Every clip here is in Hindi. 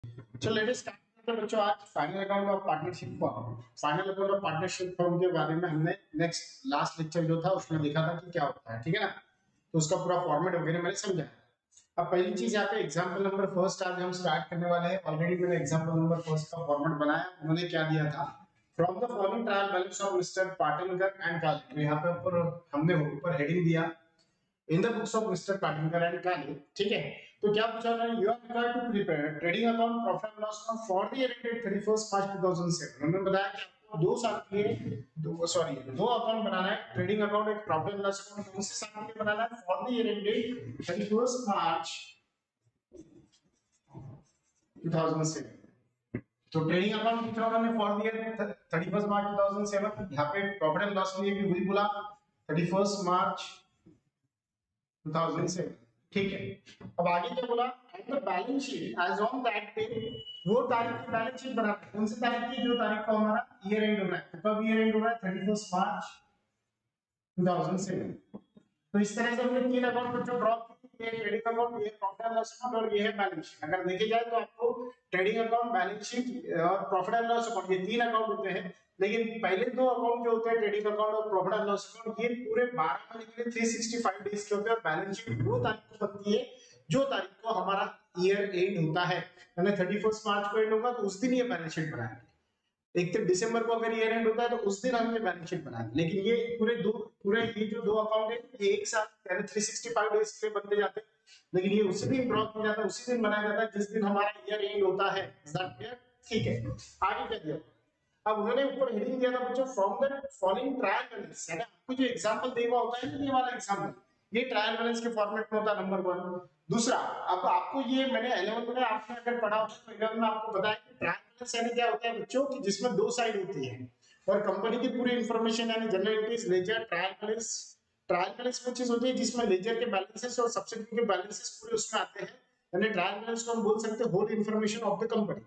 चलो लेट अस स्टार्ट करते हैं बच्चों। आज final account of partnership form, final account of partnership form के बारे में हमने नेक्स्ट लास्ट लेक्चर जो था उसमें देखा था कि क्या होता है, ठीक है ना। तो उसका पूरा फॉर्मेट वगैरह मैंने समझाया। अब पहली चीज यहाँ पे एग्जांपल नंबर फर्स्ट आज हम स्टार्ट करने वाले हैं। ऑलरेडी मैंने एग्जांपल नंबर फर्स्ट का फॉर्मेट बनाया। उन्होंने क्या दिया था, from the following trial balance of Mr Patankar and Kali. तो यहाँ पे ऊपर हमने ऊपर हेडिंग दिया in the books of Mr Patankar and Kali, ठीक है। तो क्या पूछा रहा है, you are required to prepare trading account profit and loss account for the year ended 31 March 2007। उन्होंने बताया कि आपको 2 साल के लिए दो अकाउंट बनाना है। ट्रेडिंग अकाउंट एक प्रॉफिट एंड लॉस अकाउंट कौन से साल के लिए बनाना है, for the year ended 31 March 2007। तो ट्रेडिंग अकाउंट पूछा उन्होंने फॉर द ईयर 31 मार्च 2007। यहाँ पे प्रॉफिट एंड लॉस के लिए भी वही बोला 31 मार्च 2007, ठीक है। अब आगे क्या बोला, and the balance sheet as on that day. वो तारीख की बैलेंस शीट बनाते हैं। कौन सी तारीख की, जो तारीख को हमारा ईयर एंड हो रहा है। कब ईयर एंड हो रहा है, 31 मार्च 2007। तो इस तरह से हमने 3 अकाउंट बच्चों ड्रॉ किए। ये ट्रेडिंग अकाउंट, ये प्रॉफिट एंड लॉस अकाउंट और ये है बैलेंस शीट। अगर देखे जाए तो आपको ट्रेडिंग अकाउंट, बैलेंस शीट और प्रॉफिट एंड लॉस अकाउंट, ये 3 अकाउंट होते हैं। लेकिन पहले 2 अकाउंट जो होते हैं, ट्रेडिंग अकाउंट और प्रॉफिट एंड लॉस अकाउंट, ये पूरे 12 महीने के लिए 365 डेज के होते हैं। और बैलेंस शीट वो तारीख को बनती है जो तारीख को हमारा ईयर एंड होता है, यानी 31 मार्च को एंड होगा तो उस दिन ये बैलेंस शीट बनाएंगे। 31 दिसंबर को अगर ईयर एंड होता है तो उस दिन हमने बैलेंस शीट बनाई। लेकिन ये पूरे ये जो 2 अकाउंट है, ये एक साल यानी 365 डेज के बनते जाते हैं। लेकिन ये उसी दिन ड्रॉ किया जाता है, उसी दिन बनाया जाता है जिस दिन हमारा ईयर एंड होता है। Is that clear? ठीक है, आगे क्या दिया। अब उन्होंने ऊपर हेडिंग दिया था बच्चों, from the following trial balance, यानी आपको जो एग्जांपल देगा होता है ना, ये वाला एग्जांपल, ये ट्रायल बैलेंस के फॉर्मेट में होता है, नंबर 1। दूसरा, अब आपको ये मैंने 11th में आपने अगर पढ़ा हो तो 11th में आपको बताया कि ट्रायल बैलेंस यानी क्या होता है बच्चों, कि जिसमें 2 साइड होती है और कंपनी की पूरी इंफॉर्मेशन यानी general entries, ledger, trial balance. Trial balance वो चीज होती है जिसमें लेजर के बैलेंसेस और सब्सिडी के बैलेंसेस पूरे उसमें आते हैं, यानी ट्रायल बैलेंस को हम बोल सकते हैं whole information of the company.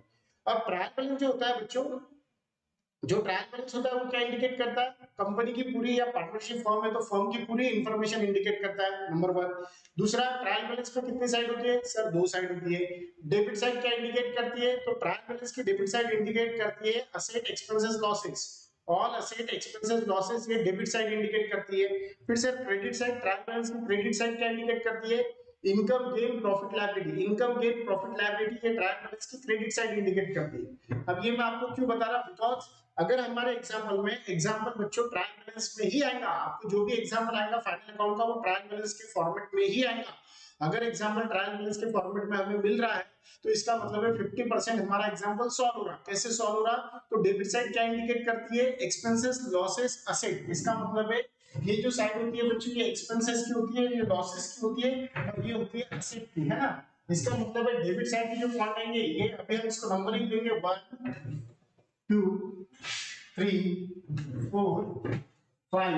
अब ट्रायल बैलेंस जो होता है बच्चों, जो ट्रायल बैलेंस होता है वो क्या इंडिकेट करता है, कंपनी की पूरी, या पार्टनरशिप फॉर्म है तो फॉर्म की पूरी इंफॉर्मेशन इंडिकेट करता है, नंबर 1। दूसरा, ट्रायल बैलेंस पे कितनी साइड होती है सर, 2 साइड होती है। डेबिट साइड क्या इंडिकेट करती है, तो ट्रायल बैलेंस की डेबिट साइड इंडिकेट करती है asset expenses losses, all asset expenses losses, ये डेबिट साइड इंडिकेट करती है। फिर sir credit side, trial balance की क्रेडिट साइड क्या इंडिकेट करती है, income gain profit liability, income gain profit liability, ये ट्रायल बैलेंस की क्रेडिट साइड इंडिकेट करती है। अब ये मैं आपको क्यों बता रहा, बिकॉज अगर हमारे एग्जाम्पल में, एग्जाम्पल बच्चों ट्रायल बैलेंस में ही आएगा, आपको जो भी एग्जाम्पल आएगा फाइनल अकाउंट का वो ट्रायल बैलेंस के फॉर्मेट में ही आएगा। अगर एग्जाम्पल ट्रायल बैलेंस के फॉर्मेट में हमें मिल रहा है तो इसका मतलब है 50% हमारा एग्जाम्पल सॉल्व हो रहा है। कैसे सॉल्व हो रहा, तो डेबिट साइड क्या इंडिकेट करती है, एक्सपेंसेस लॉसेस असेट। इसका मतलब है ये जो साइड होती है बच्चों, ये एक्सपेंसेस की होती है, ये लॉसेस की होती है और ये होती है असेट की, है ना। इसका मतलब है डेबिट साइड की जो पॉइंट आएंगे, ये अभी हम इसको नंबरिंग देंगे 1 2 3 4 5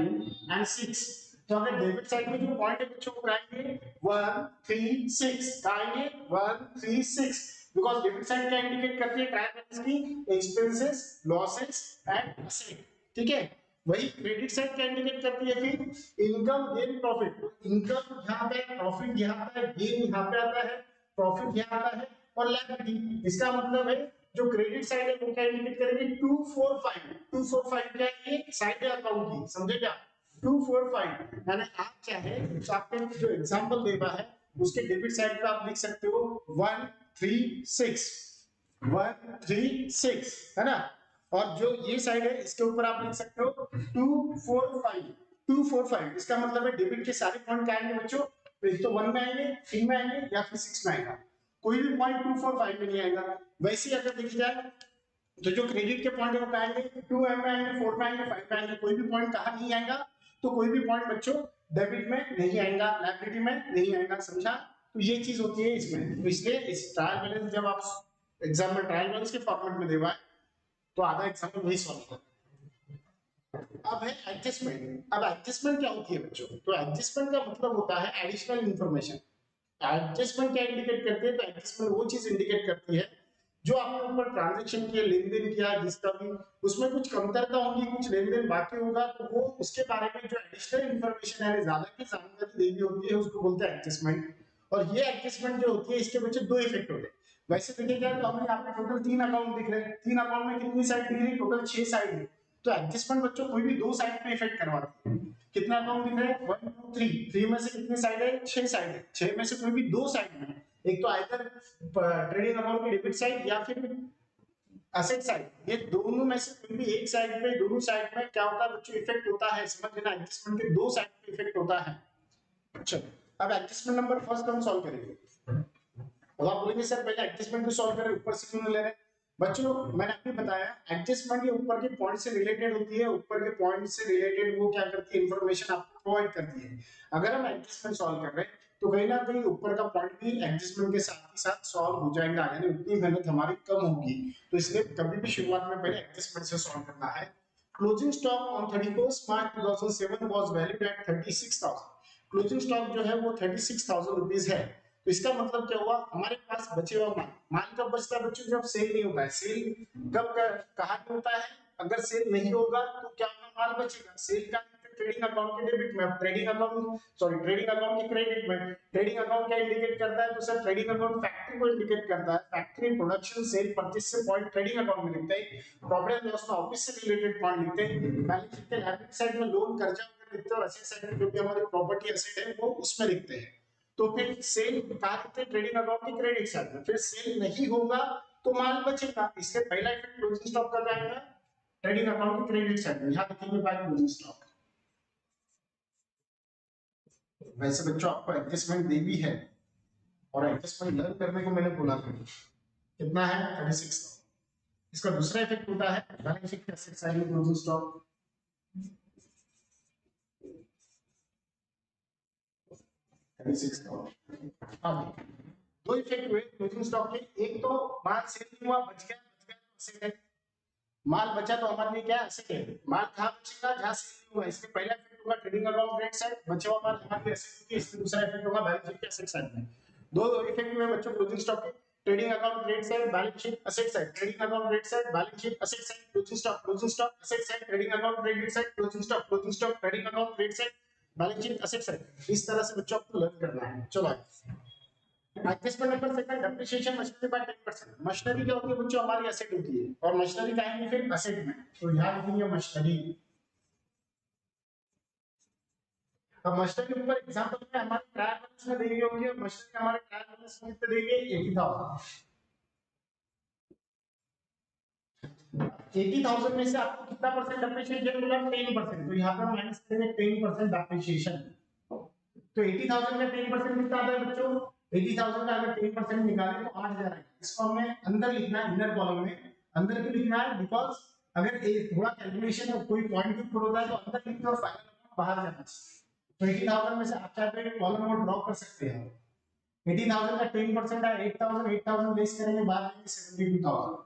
एंड 6। तो अगर डेबिट साइड में जो पॉइंट है बच्चों को आएंगे 1 3 6 आएंगे 1 3 6, बिकॉज डेबिट साइड क्या इंडिकेट करती है ट्रायल बैलेंस की, एक्सपेंसेस लॉसेस एंड असेट, ठीक है। वही क्रेडिट साइड क्या इंडिकेट करती है, फिर इनकम गेन प्रॉफिट। इनकम यहाँ पे, प्रॉफिट यहाँ पे, गेन यहाँ पे आता है, प्रॉफिट यहाँ आता है और लायबिलिटी। इसका मतलब है जो क्रेडिट साइड है वो क्या इंडिकेट करेंगे 245। 245 क्या है, ये साइड है अकाउंट की, समझे क्या। 245 यानी आप चाहे तो आपके जो एग्जांपल देगा है उसके डेबिट साइड पे आप लिख सकते हो 136 136, है ना। और जो ये साइड है इसके ऊपर आप लिख सकते हो 245 245। इसका मतलब है डेबिट के सारे पॉइंट क्या आएंगे बच्चों, एक तो 1 में आएंगे, 3 में आएंगे या फिर 6 में आएगा, कोई भी पॉइंट 245 में नहीं आएगा। वैसे ही अगर देखी जाए तो जो क्रेडिट के पॉइंट है वो आएंगे 2 में आएंगे, 4 में आएंगे, 5 में आएंगे, कोई भी पॉइंट कहा नहीं आएगा। तो कोई भी पॉइंट बच्चों डेबिट में नहीं आएगा, लायबिलिटी में नहीं आएगा, समझा। तो ये चीज होती है इसमें। तो इसलिए इस ट्रायल बैलेंस जब आप एग्जाम में ट्रायल बैलेंस के फॉर्मेट में देवा है तो आधा एग्जाम्पल वही सॉल्व कर। अब है एडजस्टमेंट। अब एडजस्टमेंट क्या होती है बच्चों, तो एडजस्टमेंट का मतलब होता है एडिशनल इंफॉर्मेशन। एडजस्टमेंट क्या इंडिकेट करती है, तो एडजस्टमेंट वो चीज इंडिकेट करती है जो आपने ऊपर ट्रांजैक्शन किया, लेन देन किया जिसका भी, उसमें कुछ कमतरता होगी, कुछ लेन देन बाकी होगा, तो वो उसके बारे में जो एडिशनल इंफॉर्मेशन है, ज्यादा की जानकारी देनी होती है, उसको बोलते हैं एडजस्टमेंट। और ये एडजस्टमेंट जो होती है इसके बच्चे 2 इफेक्ट होते हैं। वैसे देखिए जाए तो हमें यहाँ पे टोटल 3 अकाउंट दिख रहे हैं, 3 अकाउंट में कितनी साइड दिख रही है, टोटल 6 साइड है। तो एडजस्टमेंट बच्चों कोई भी दो साइड पे इफेक्ट करवाती है। कितना अकाउंट दिख रहा है, 1 2 3, 3 में से कितनी साइड है, 6 साइड है, 6 में से कोई भी दो साइड में है, एक तो आइदर ट्रेडिंग अकाउंट की डेबिट साइड या फिर एसेट साइड, ये दोनों में से कोई भी एक साइड पे, दोनों साइड में क्या होता है बच्चों, इफेक्ट होता है। समझ लेना, एडजस्टमेंट के दो साइड पे इफेक्ट होता है। चलो अब एडजस्टमेंट नंबर फर्स्ट हम सॉल्व करेंगे। अब आप बोलेंगे सर पहले एडजस्टमेंट को सॉल्व करें, ऊपर से क्यों ले रहे हैं। बच्चों मैंने आपको बताया एडजस्टमेंट ये ऊपर के पॉइंट से रिलेटेड होती है, ऊपर के पॉइंट से रिलेटेड वो क्या करती है, इंफॉर्मेशन आपको प्रोवाइड करती है। अगर हम एडजस्टमेंट सॉल्व कर रहे हैं तो कहीं ना कहीं ऊपर का पॉइंट भी एडजस्टमेंट के साथ ही साथ सॉल्व हो जाएगा, यानी उतनी मेहनत हमारी कम होगी। तो इसलिए कभी भी शुरुआत में पहले एडजस्टमेंट से सॉल्व करना है। Closing stock on 31st March 2007 was valued at 36,000। Closing stock जो है वो 36,000 रुपीस है। तो इसका मतलब क्या हुआ, हमारे पास बचे हुआ माल कब बचता है बच्चों, जब सेल नहीं होता है। सेल कब कहाँ पे होता है, अगर सेल नहीं होगा तो क्या माल बचेगा, सेल का ट्रेडिंग अकाउंट के डेबिट में, trading account sorry trading account के क्रेडिट में। ट्रेडिंग अकाउंट क्या इंडिकेट करता है, तो सर ट्रेडिंग अकाउंट फैक्ट्री को इंडिकेट करता है। फैक्ट्री प्रोडक्शन सेल परचेज से पॉइंट ट्रेडिंग अकाउंट में लिखते हैं, प्रॉफिट एंड लॉस में ऑफिस से रिलेटेड पॉइंट लिखते हैं, बैलेंस शीट के लायबिलिटी साइड में लोन कर्जा लिखते हैं, और एसेट साइड में जो भी हमारी प्रॉपर्टी एसेट है वो उसमें लिखते हैं। तो फिर सेल कहाँ लिखते हैं, ट्रेडिंग अकाउंट की क्रेडिट साइड में। फिर सेल नहीं होगा तो माल बचेगा, इसलिए पहला इफेक्ट क्लोजिंग स्टॉक का क्या आएगा, ट्रेडिंग अकाउंट की क्रेडिट साइड में, यहाँ लिखेंगे बाय क्लोजिंग स्टॉक। वैसे बच्चों आपको एडजस्टमेंट दी भी है, और एडजस्टमेंट लर्न करने को मैंने बोला था, कितना है 36। इसका दूसरा इफेक्ट होता है बैलेंस शीट के एसेट साइड में क्लोजिंग स्टॉक 36। अब दो इफेक्ट हुए क्लोजिंग स्टॉक के, एक तो माल सेल नहीं हुआ, बच गया, बच गया तो एसेट है, माल बचा तो हमारे लिए क्या एसेट है। माल कहाँ बचेगा, जहाँ सेल नहीं हुआ, इसलिए पहला इफेक्ट होगा ट्रेडिंग अकाउंट क्रेडिट साइड, बचा हुआ माल हमारे लिए एसेट होगी, इसलिए दूसरा इफेक्ट होगा बैलेंस शीट के एसेट साइड में। दो इफेक्ट हुए बच्चों क्लोजिंग स्टॉक के, trading account credit side, balance sheet asset side, trading account credit side, balance sheet asset side, closing stock asset side, trading account credit side, closing stock trading account credit side, balance sheet asset side. इस तरह से बच्चों आपको लर्न करना है। चलो adjustment number second, depreciation machinery by 10%। Machinery क्या होती है बच्चों, हमारी एसेट होती है, और मशीनरी कहेंगे फिर एसेट में, तो यहां लिखेंगे मशीनरी। अब मशीनरी के ऊपर एग्जांपल में हमारे ट्रायल बैलेंस में देंगे होंगे, मशीनरी हमारे ट्रायल बैलेंस में कितने देंगे, 80,000। 80,000 में से आपको कितना परसेंट डेप्रिसिएशन मिला, 10%। तो यहाँ पे माइनस करेंगे 10% डेप्रिसिएशन। तो 80,000 का 10% कितना आता है बच्चों, 80,000 का अगर 10% निकालें तो 8,000 आएगा। इसको हमें अंदर लिखना है, इनर कॉलम में अंदर क्यों लिखना है, बिकॉज अगर थोड़ा कैलकुलेशन में कोई पॉइंट भी पुट होता है तो अंदर लिखते और फाइनल बाहर जाना चाहिए। तो 80,000 में से आप चाहे तो कॉलम को ड्रॉ कर सकते हैं। 80,000 का 10% है 8,000, 8,000 लेस करेंगे बाद में 72,000।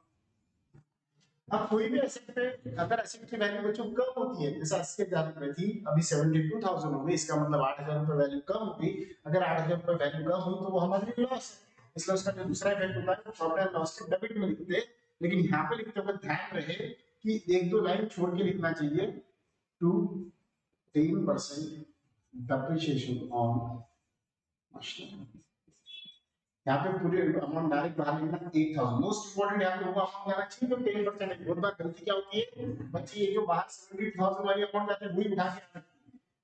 अब कोई भी एसेट पे अगर एसेट की वैल्यू बच्चों कम होती है, जैसे एसेट की वैल्यू में थी अभी 72,000 हो गई, इसका मतलब 8,000 रुपए वैल्यू कम हो गई। अगर 8,000 रुपए वैल्यू कम हुई तो वो हमारे लिए लॉस है, इसलिए उसका जो दूसरा इफेक्ट होता है वो प्रॉफिट एंड लॉस के डेबिट में लिखते हैं। लेकिन यहाँ पे लिखते हुए ध्यान रहे कि एक दो लाइन छोड़ के लिखना चाहिए, टू 10% depreciation on machine। यहाँ पे पूरे अमाउंट डायरेक्ट बाहर लिखना 8,000। मोस्ट इंपोर्टेंट यहाँ पे वो अमाउंट आना चाहिए जो 10% है। बहुत बार गलती क्या होती है बच्चे, ये जो बाहर 70,000 वाली अमाउंट जाते हैं वही उठा के आते हैं।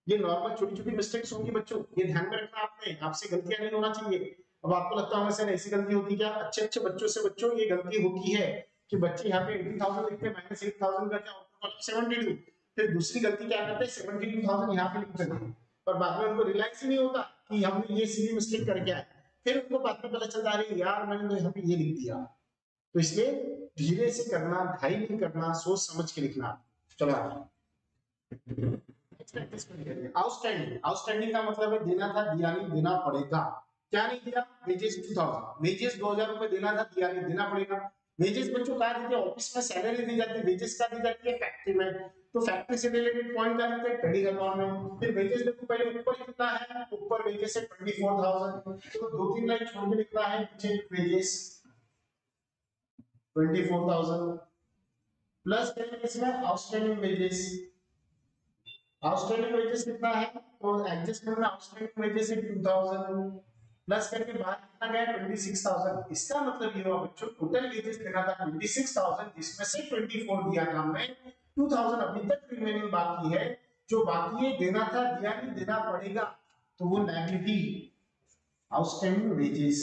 ये नॉर्मल छोटी छोटी मिस्टेक्स होंगी बच्चों, ये ध्यान में रखना आपने, आपसे गलतियां नहीं होना चाहिए। अब आपको लगता होगा सर ऐसी गलती होती क्या, अच्छे अच्छे बच्चों से बच्चों ये गलती होती है कि बच्चे यहाँ पे 80,000 लिखते हैं, माइनस 8,000 करते हैं, आउटपुट कॉलम 72। फिर दूसरी गलती क्या करते हैं, 72,000 यहाँ पे लिख देते हैं, और बाद में उनको रियलाइज ही नहीं होगा कि हमने ये सीधी मिस्टेक करके आए। फिर उनको बाद में पता चलता है यार मैंने तो यहाँ पे ये लिख दिया। तो इसलिए धीरे से करना, घाई नहीं करना, सोच समझ के लिखना। चलो आउटस्टैंडिंग, आउटस्टैंडिंग का मतलब है देना था दिया नहीं, देना पड़ेगा। क्या नहीं दिया, वेजेस 2000, वेजेस 2,000 रुपए देना था दिया नहीं, देना पड़ेगा। वेजेस बच्चों कहाँ देते हैं, ऑफिस में सैलरी दी जाती है, वेजेस का दी जाती है फैक्ट्री में, तो फैक्ट्री से रिलेटेड पॉइंट का देते हैं ट्रेडिंग अकाउंट में। फिर वेजेस देखो पहले ऊपर कितना है, ऊपर वेजेस है 24,000, तो दो तीन लाइन छोड़ के लिखना है नीचे वेजेस 24,000 प्लस इसमें आउटस्टैंडिंग वेजेस। आउटस्टैंडिंग वेजेस कितना है, तो एडजस्टमेंट में आउटस्टैंडिंग वेजेस है 2,000 प्लस करके बाहर कितना गया 26,000। इसका मतलब ये हुआ बच्चों टोटल वेजेस देना था 26,000, जिसमें से 24 दिया था हमने, 2,000 अभी तक रिमेनिंग बाकी है। जो बाकी है देना था, दिया नहीं, देना पड़ेगा, तो वो liability outstanding wages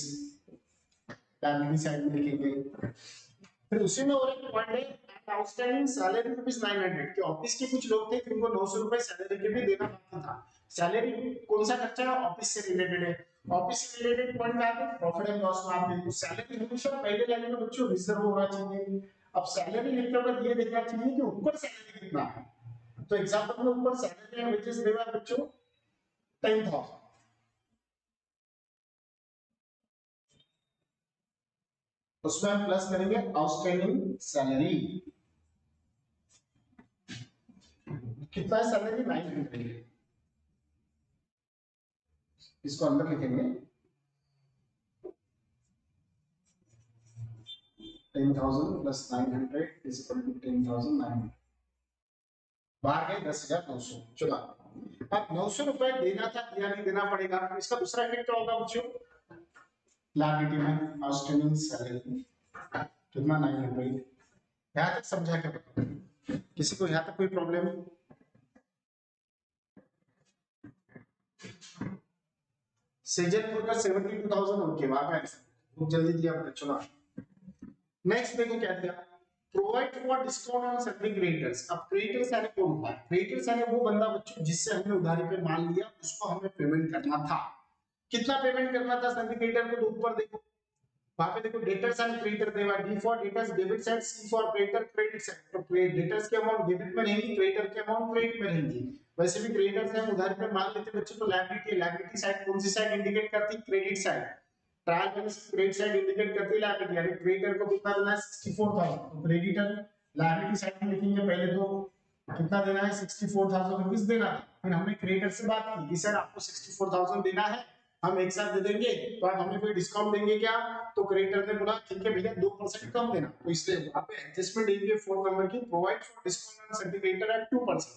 liability side में लिखेंगे। फिर उसी में और एक पॉइंट है आउटस्टैंडिंग सैलरी ₹900 के ऑफिस के कुछ लोग थे जिनको 900 रुपए सैलरी के भी देना बाकी था। सैलरी कौन सा खर्चा है, ऑफिस से रिलेटेड है। ऑफिस से रिलेटेड पॉइंट में आते प्रॉफिट एंड लॉस में आते, तो सैलरी हमेशा पहले लाइन में बच्चों रिजर्व होना चाहिए। अब सैलरी लिखते वक्त ये देखना चाहिए कि ऊपर सैलरी कितना है। तो एग्जांपल में ऊपर सैलरी एंड वेजेस देगा बच्चों 10,000, उसमें हम प्लस करेंगे आउटस्टैंडिंग सैलरी। कितना है सैलरी 900, इसको अंदर लिखेंगे 10,000 प्लस 900 इज इक्वल टू 10,900, बाहर गए 10,900। चलो अब 900 रुपए देना था, दिया नहीं, देना पड़ेगा। इसका दूसरा इफेक्ट क्या होगा बच्चों, लायबिलिटी में आउटस्टैंडिंग सैलरी कितना 900। यहां तक समझा क्या बताओ, किसी को यहां तक कोई प्रॉब्लम? सेजलपुर का 72,000 ओके, वहां पे बहुत जल्दी दिया बता। चलो नेक्स्ट देखो क्या दिया, provide for discount on certain creditors. अब क्रेडिटर्स यानी कौन होता है, क्रेडिटर्स यानी वो बंदा बच्चों जिससे हमने उधारी पे माल लिया, उसको हमें पेमेंट करना था। कितना पेमेंट करना था सर्टेन क्रेडिटर को, तो ऊपर देखो वहां पे देखो डेटर्स एंड क्रेडिटर देवा, D for debtors debit side, C for creditor credit side. तो डेटर्स के अमाउंट डेबिट में रहेंगी, क्रेडिटर के अमाउंट क्रेडिट में रहेंगी। वैसे भी क्रेडिटर्स से हम उधार पे माल लेते बच्चों, तो लायबिलिटी, लायबिलिटी साइड कौन सी साइड इंडिकेट करती है, credit side. Trial balance credit side indicate करती है लायबिलिटी, यानी क्रेडिटर को कितना देना है 64,000, तो क्रेडिटर लायबिलिटी साइड में लिखेंगे पहले तो कितना देना है 64,000 रुपीस देना है। फिर हमने क्रेडिटर से बात की कि सर आपको 64,000 देना है, हम एक साथ दे देंगे, तो आप हमें कोई डिस्काउंट देंगे क्या? तो क्रेडिटर ने बोला ठीक है भैया 2% कम देना। तो इसलिए वहां पे एडजस्टमेंट एरिया 4 नंबर की provide for discount on syndicator at 2%,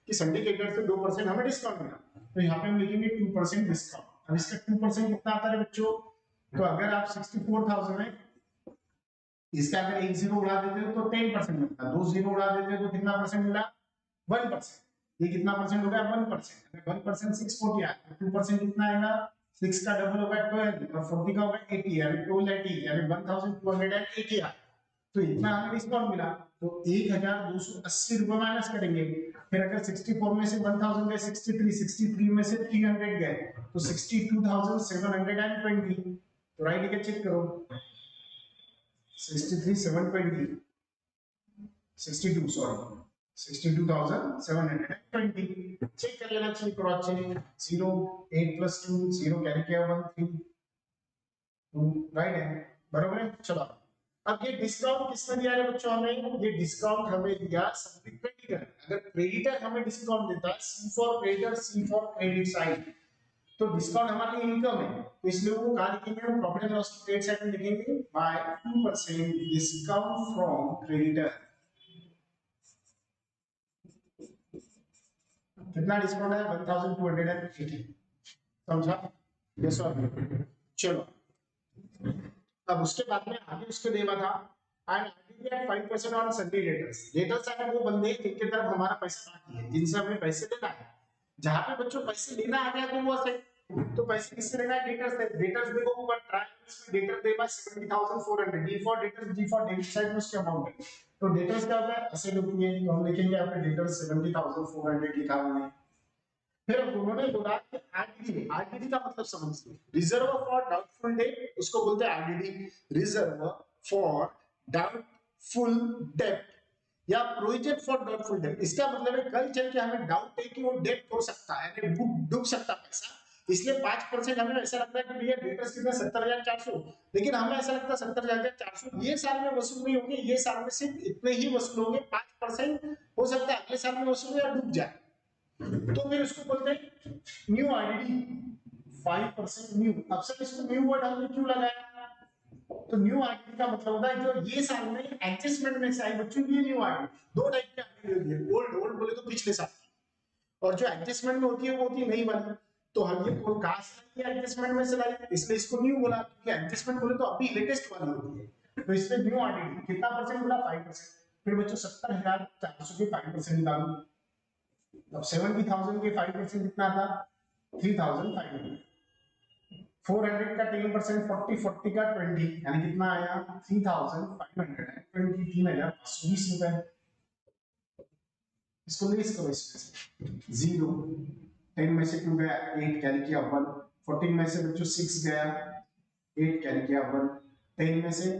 कि सिंडिकेटर से 2% हमें डिस्काउंट देना। तो यहाँ पे हम लिखेंगे 2% डिस्काउंट। अब इसका 2% कितना आता है बच्चों, तो अगर आप 64,000 में इसका अगर एक जीरो उड़ा देते हो तो 10% मिलता है, 2 जीरो उड़ा देते हो तो कितना परसेंट मिला 1%। ये कितना परसेंट हो गया 1%। अगर 1% 640 आया तो 2% कितना आएगा, 6 का डबल होगा 12 और 40 का होगा 80, यानी 1280 यानी 1280 आया। तो इतना हमें डिस्काउंट मिला, तो 1,280 रुपए माइनस करेंगे। फिर अगर 64 में से 1000 गए 63 में से 300 गए तो 62,720। तो राइट के चेक करो 62,720 62 सॉरी 62,720 चेक कर लेना चाहिए, क्रॉस चेक 0 8 + 2 0 कैरी किया 1 3 2 राइट है, बराबर है। चलो अब ये डिस्काउंट किसने दिया है बच्चों हमें, ये डिस्काउंट हमें दिया सभी क्रेडिटर। अगर क्रेडिटर हमें डिस्काउंट देता है, C for creditor C for credit side, तो डिस्काउंट हमारे लिए इनकम है, तो इसलिए वो कहां लिखेंगे, हम प्रॉफिट एंड लॉस की क्रेडिट साइड में लिखेंगे बाय 2% डिस्काउंट फ्रॉम क्रेडिटर। कितना डिस्काउंट है 1280, समझा, यस और नो। चलो अब उसके बाद में आगे उसके देवा था and R T 5% on sundry debtors. Debtors आने वो बंदे जिनके तरफ हमारा पैसा बाकी है, जिनसे हमें पैसे लेना है। जहां पे बच्चों पैसे लेना आ गया तो वो सही, तो पैसे किससे लेना है, डेटर्स से। डेटर्स देखो ऊपर ट्रायल्स में डेटर देवा 70,400, D for debtors D for debit side में उसके अमाउंट है। तो डेटर्स क्या होगा ऐसे लिखिए, तो हम लिखेंगे आपने डेटर्स 70,400 लिखा हुआ है। फिर उन्होंने बोला कि आरडीडी, आरडीडी का मतलब समझिए, रिजर्व फॉर डाउटफुल डेट, उसको बोलते हैं RDD, reserve for doubtful debt या प्रोविजन फॉर डाउटफुल डेट। इसका मतलब है कल चल के हमें डाउट है कि वो डेट हो सकता है, यानी बुक डूब सकता है पैसा, इसलिए 5% हमें ऐसा लगता है कि भैया डेटर्स कितना 70,400, लेकिन हमें ऐसा लगता है 70,400 ये साल में वसूल नहीं होंगे, ये साल में सिर्फ इतने ही वसूल होंगे, 5% हो सकता है अगले साल में वसूल या डूब जाए, तो फिर उसको बोलते हैं न्यू आईडी 5% न्यू। अब सर इसको न्यू वर्ड हमने क्यों लगाया, तो न्यू आईडी का मतलब होता है जो ये साल में एडजस्टमेंट में से आई बच्चों, ये न्यू आईडी। दो टाइप की आईडी होती है, ओल्ड ओल्ड बोले तो पिछले साल, और जो एडजस्टमेंट में होती है वो होती है नई वाली। तो हम ये कहाँ से एडजस्टमेंट में से लाई, इसलिए इसको न्यू बोला, क्योंकि एडजस्टमेंट बोले तो अभी लेटेस्ट वाली होती है, तो इसमें न्यू आरडीडी कितना परसेंट बोला 5%। फिर बच्चों 70,400 के 5% निकालो, अब 70,000 के 5% कितना था 3,500, 400 का 10% 40 का 20 यानी कितना आया 3,520, 3,520 रुपए। इसको लेस करो इसमें से 0, 10 में से 2 गया 8 कैरी किया 1, 14 में से बच्चों 6 गया 8 कैरी किया 1, 10 में से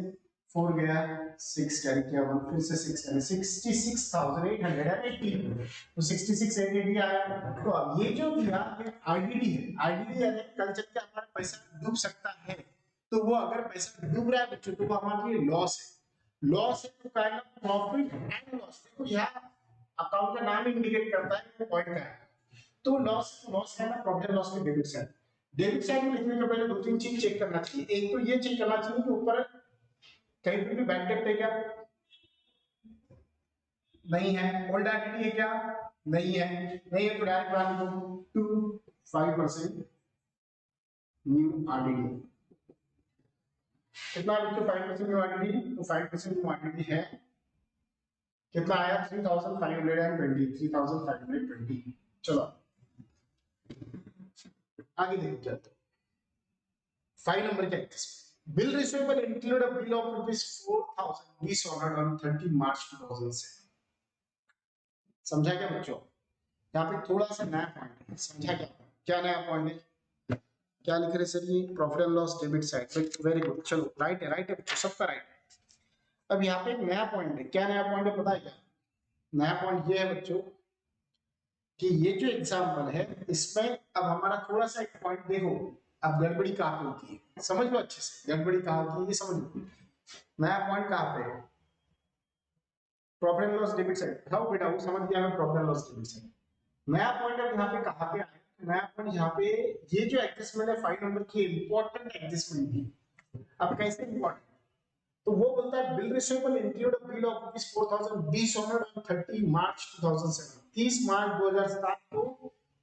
4 गया 6 कैरी किया 1, फिर से 6 यानी 66,880, तो 66,880 आया। तो अब ये जो दिया आईडीडी है, आईडीडी यानी कल चल के हमारा पैसा डूब सकता है, तो वो अगर पैसा डूब रहा है बच्चों तो वो हमारे लिए लॉस है, लॉस है तो kind of profit and loss. देखो यहाँ अकाउंट का नाम इंडिकेट करता है कि पॉइंट का है, तो लॉस है ना प्रॉफिट एंड लॉस के डेबिट साइड। डेबिट साइड में लिखने के पहले दो तीन चीज चेक करना चाहिए। एक तो ये चेक करना चाहिए कि ऊपर कहीं पे भी बैंक डेब्ट है क्या, नहीं है। ओल्ड आइडेंटिटी है क्या, नहीं है। नहीं है तो direct value to 5% new RDD, कितना बच्चों 5% न्यू आरडीडी, तो 5% न्यू आरडीडी है कितना आया 3,520, 3,520। चलो आगे देखो क्या 5 नंबर क्या है, bill receivable include a bill of ₹4,000 dishonored on 30 March 2007। समझा क्या बच्चों, यहाँ पे थोड़ा सा नया पॉइंट है, समझा क्या, क्या नया पॉइंट है, क्या लिख रहे सर ये profit and loss debit side, very good, चलो राइट है बच्चों, सबका राइट है। अब यहाँ पे एक नया पॉइंट है, क्या नया पॉइंट है पता है क्या, नया पॉइंट ये है बच्चों कि ये जो एग्जाम्पल है इसमें अब हमारा थोड़ा सा एक पॉइंट देखो, अब गड़बड़ी कहाँ पे होती है समझ लो अच्छे से, गड़बड़ी कहाँ होती है ये समझ लो। नया पॉइंट कहाँ पे है, profit and loss debit side, हाँ बेटा वो समझ गया मैं, profit and loss debit side. नया पॉइंट अब यहाँ पे कहाँ पे आया, नया पॉइंट यहाँ पे ये जो एडजस्टमेंट है 5 नंबर की इंपॉर्टेंट एडजस्टमेंट थी। अब कैसे इंपॉर्टेंट, तो वो बोलता है bill receivable include a bill of ₹4,000 dishonored on 30 मार्च 2007, 30 मार्च 2007 को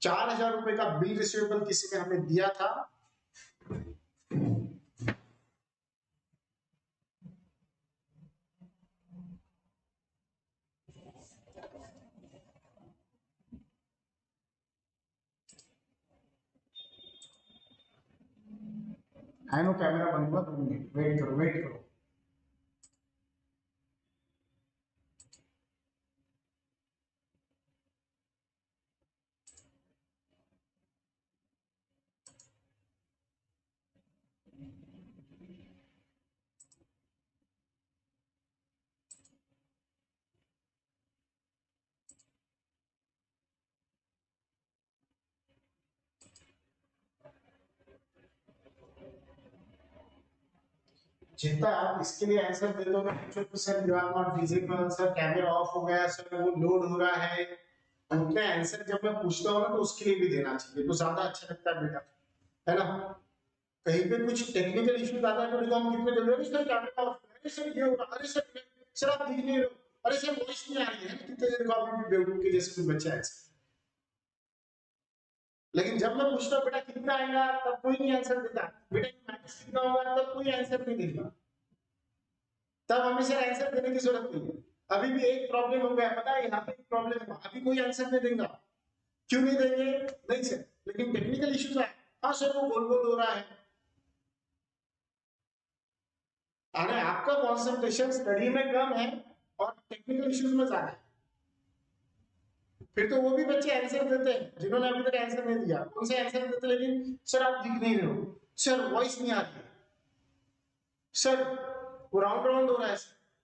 4,000 रुपए का बिल रिसीवेबल किसी ने हमें दिया था, है नो कैमरा बंद हुआ 2 मिनट वेट करो वेट करो। जितना आप इसके लिए आंसर दे दोगे तो sir you are not visible, sir camera off हो गया, सर वो लोड हो रहा है, उतने आंसर जब मैं पूछता हूँ ना तो उसके लिए भी देना चाहिए, तो ज्यादा अच्छा लगता है बेटा, है ना। कहीं पे कुछ टेक्निकल इश्यूज आता है तो देखो हम कितने जल्दी, अरे सर कैमरा ऑफ, अरे सर ये हो रहा, अरे सर आप दिख नहीं रहे हो, अरे सर वॉइस नहीं आ रही है, कितने देर बाद भी बेवकूफ के जैसे कुछ बच्चे ऐसे। लेकिन जब मैं पूछता हूँ बेटा कितना आएगा तब कोई नहीं आंसर देता, बेटा माइनस कितना होगा तब कोई आंसर नहीं देगा, तब हमें सर आंसर देने की जरूरत नहीं है। अभी भी एक प्रॉब्लम हो गया पता है, यहाँ पे प्रॉब्लम है, अभी कोई आंसर नहीं देगा, क्यों नहीं देंगे, नहीं सर लेकिन टेक्निकल इश्यूज है, हाँ सर वो गोल गोल हो रहा है, अरे आपका कंसंट्रेशन स्टडी में कम है और टेक्निकल इश्यूज में ज्यादा है, फिर तो वो भी बच्चे आंसर देते हैं जिन्होंने अभी तक आंसर नहीं दिया, उनसे आंसर देते लेकिन सर आप दिख नहीं रहे हो, सर वॉइस नहीं आ रही है, सर वो राउंड राउंड हो रहा है,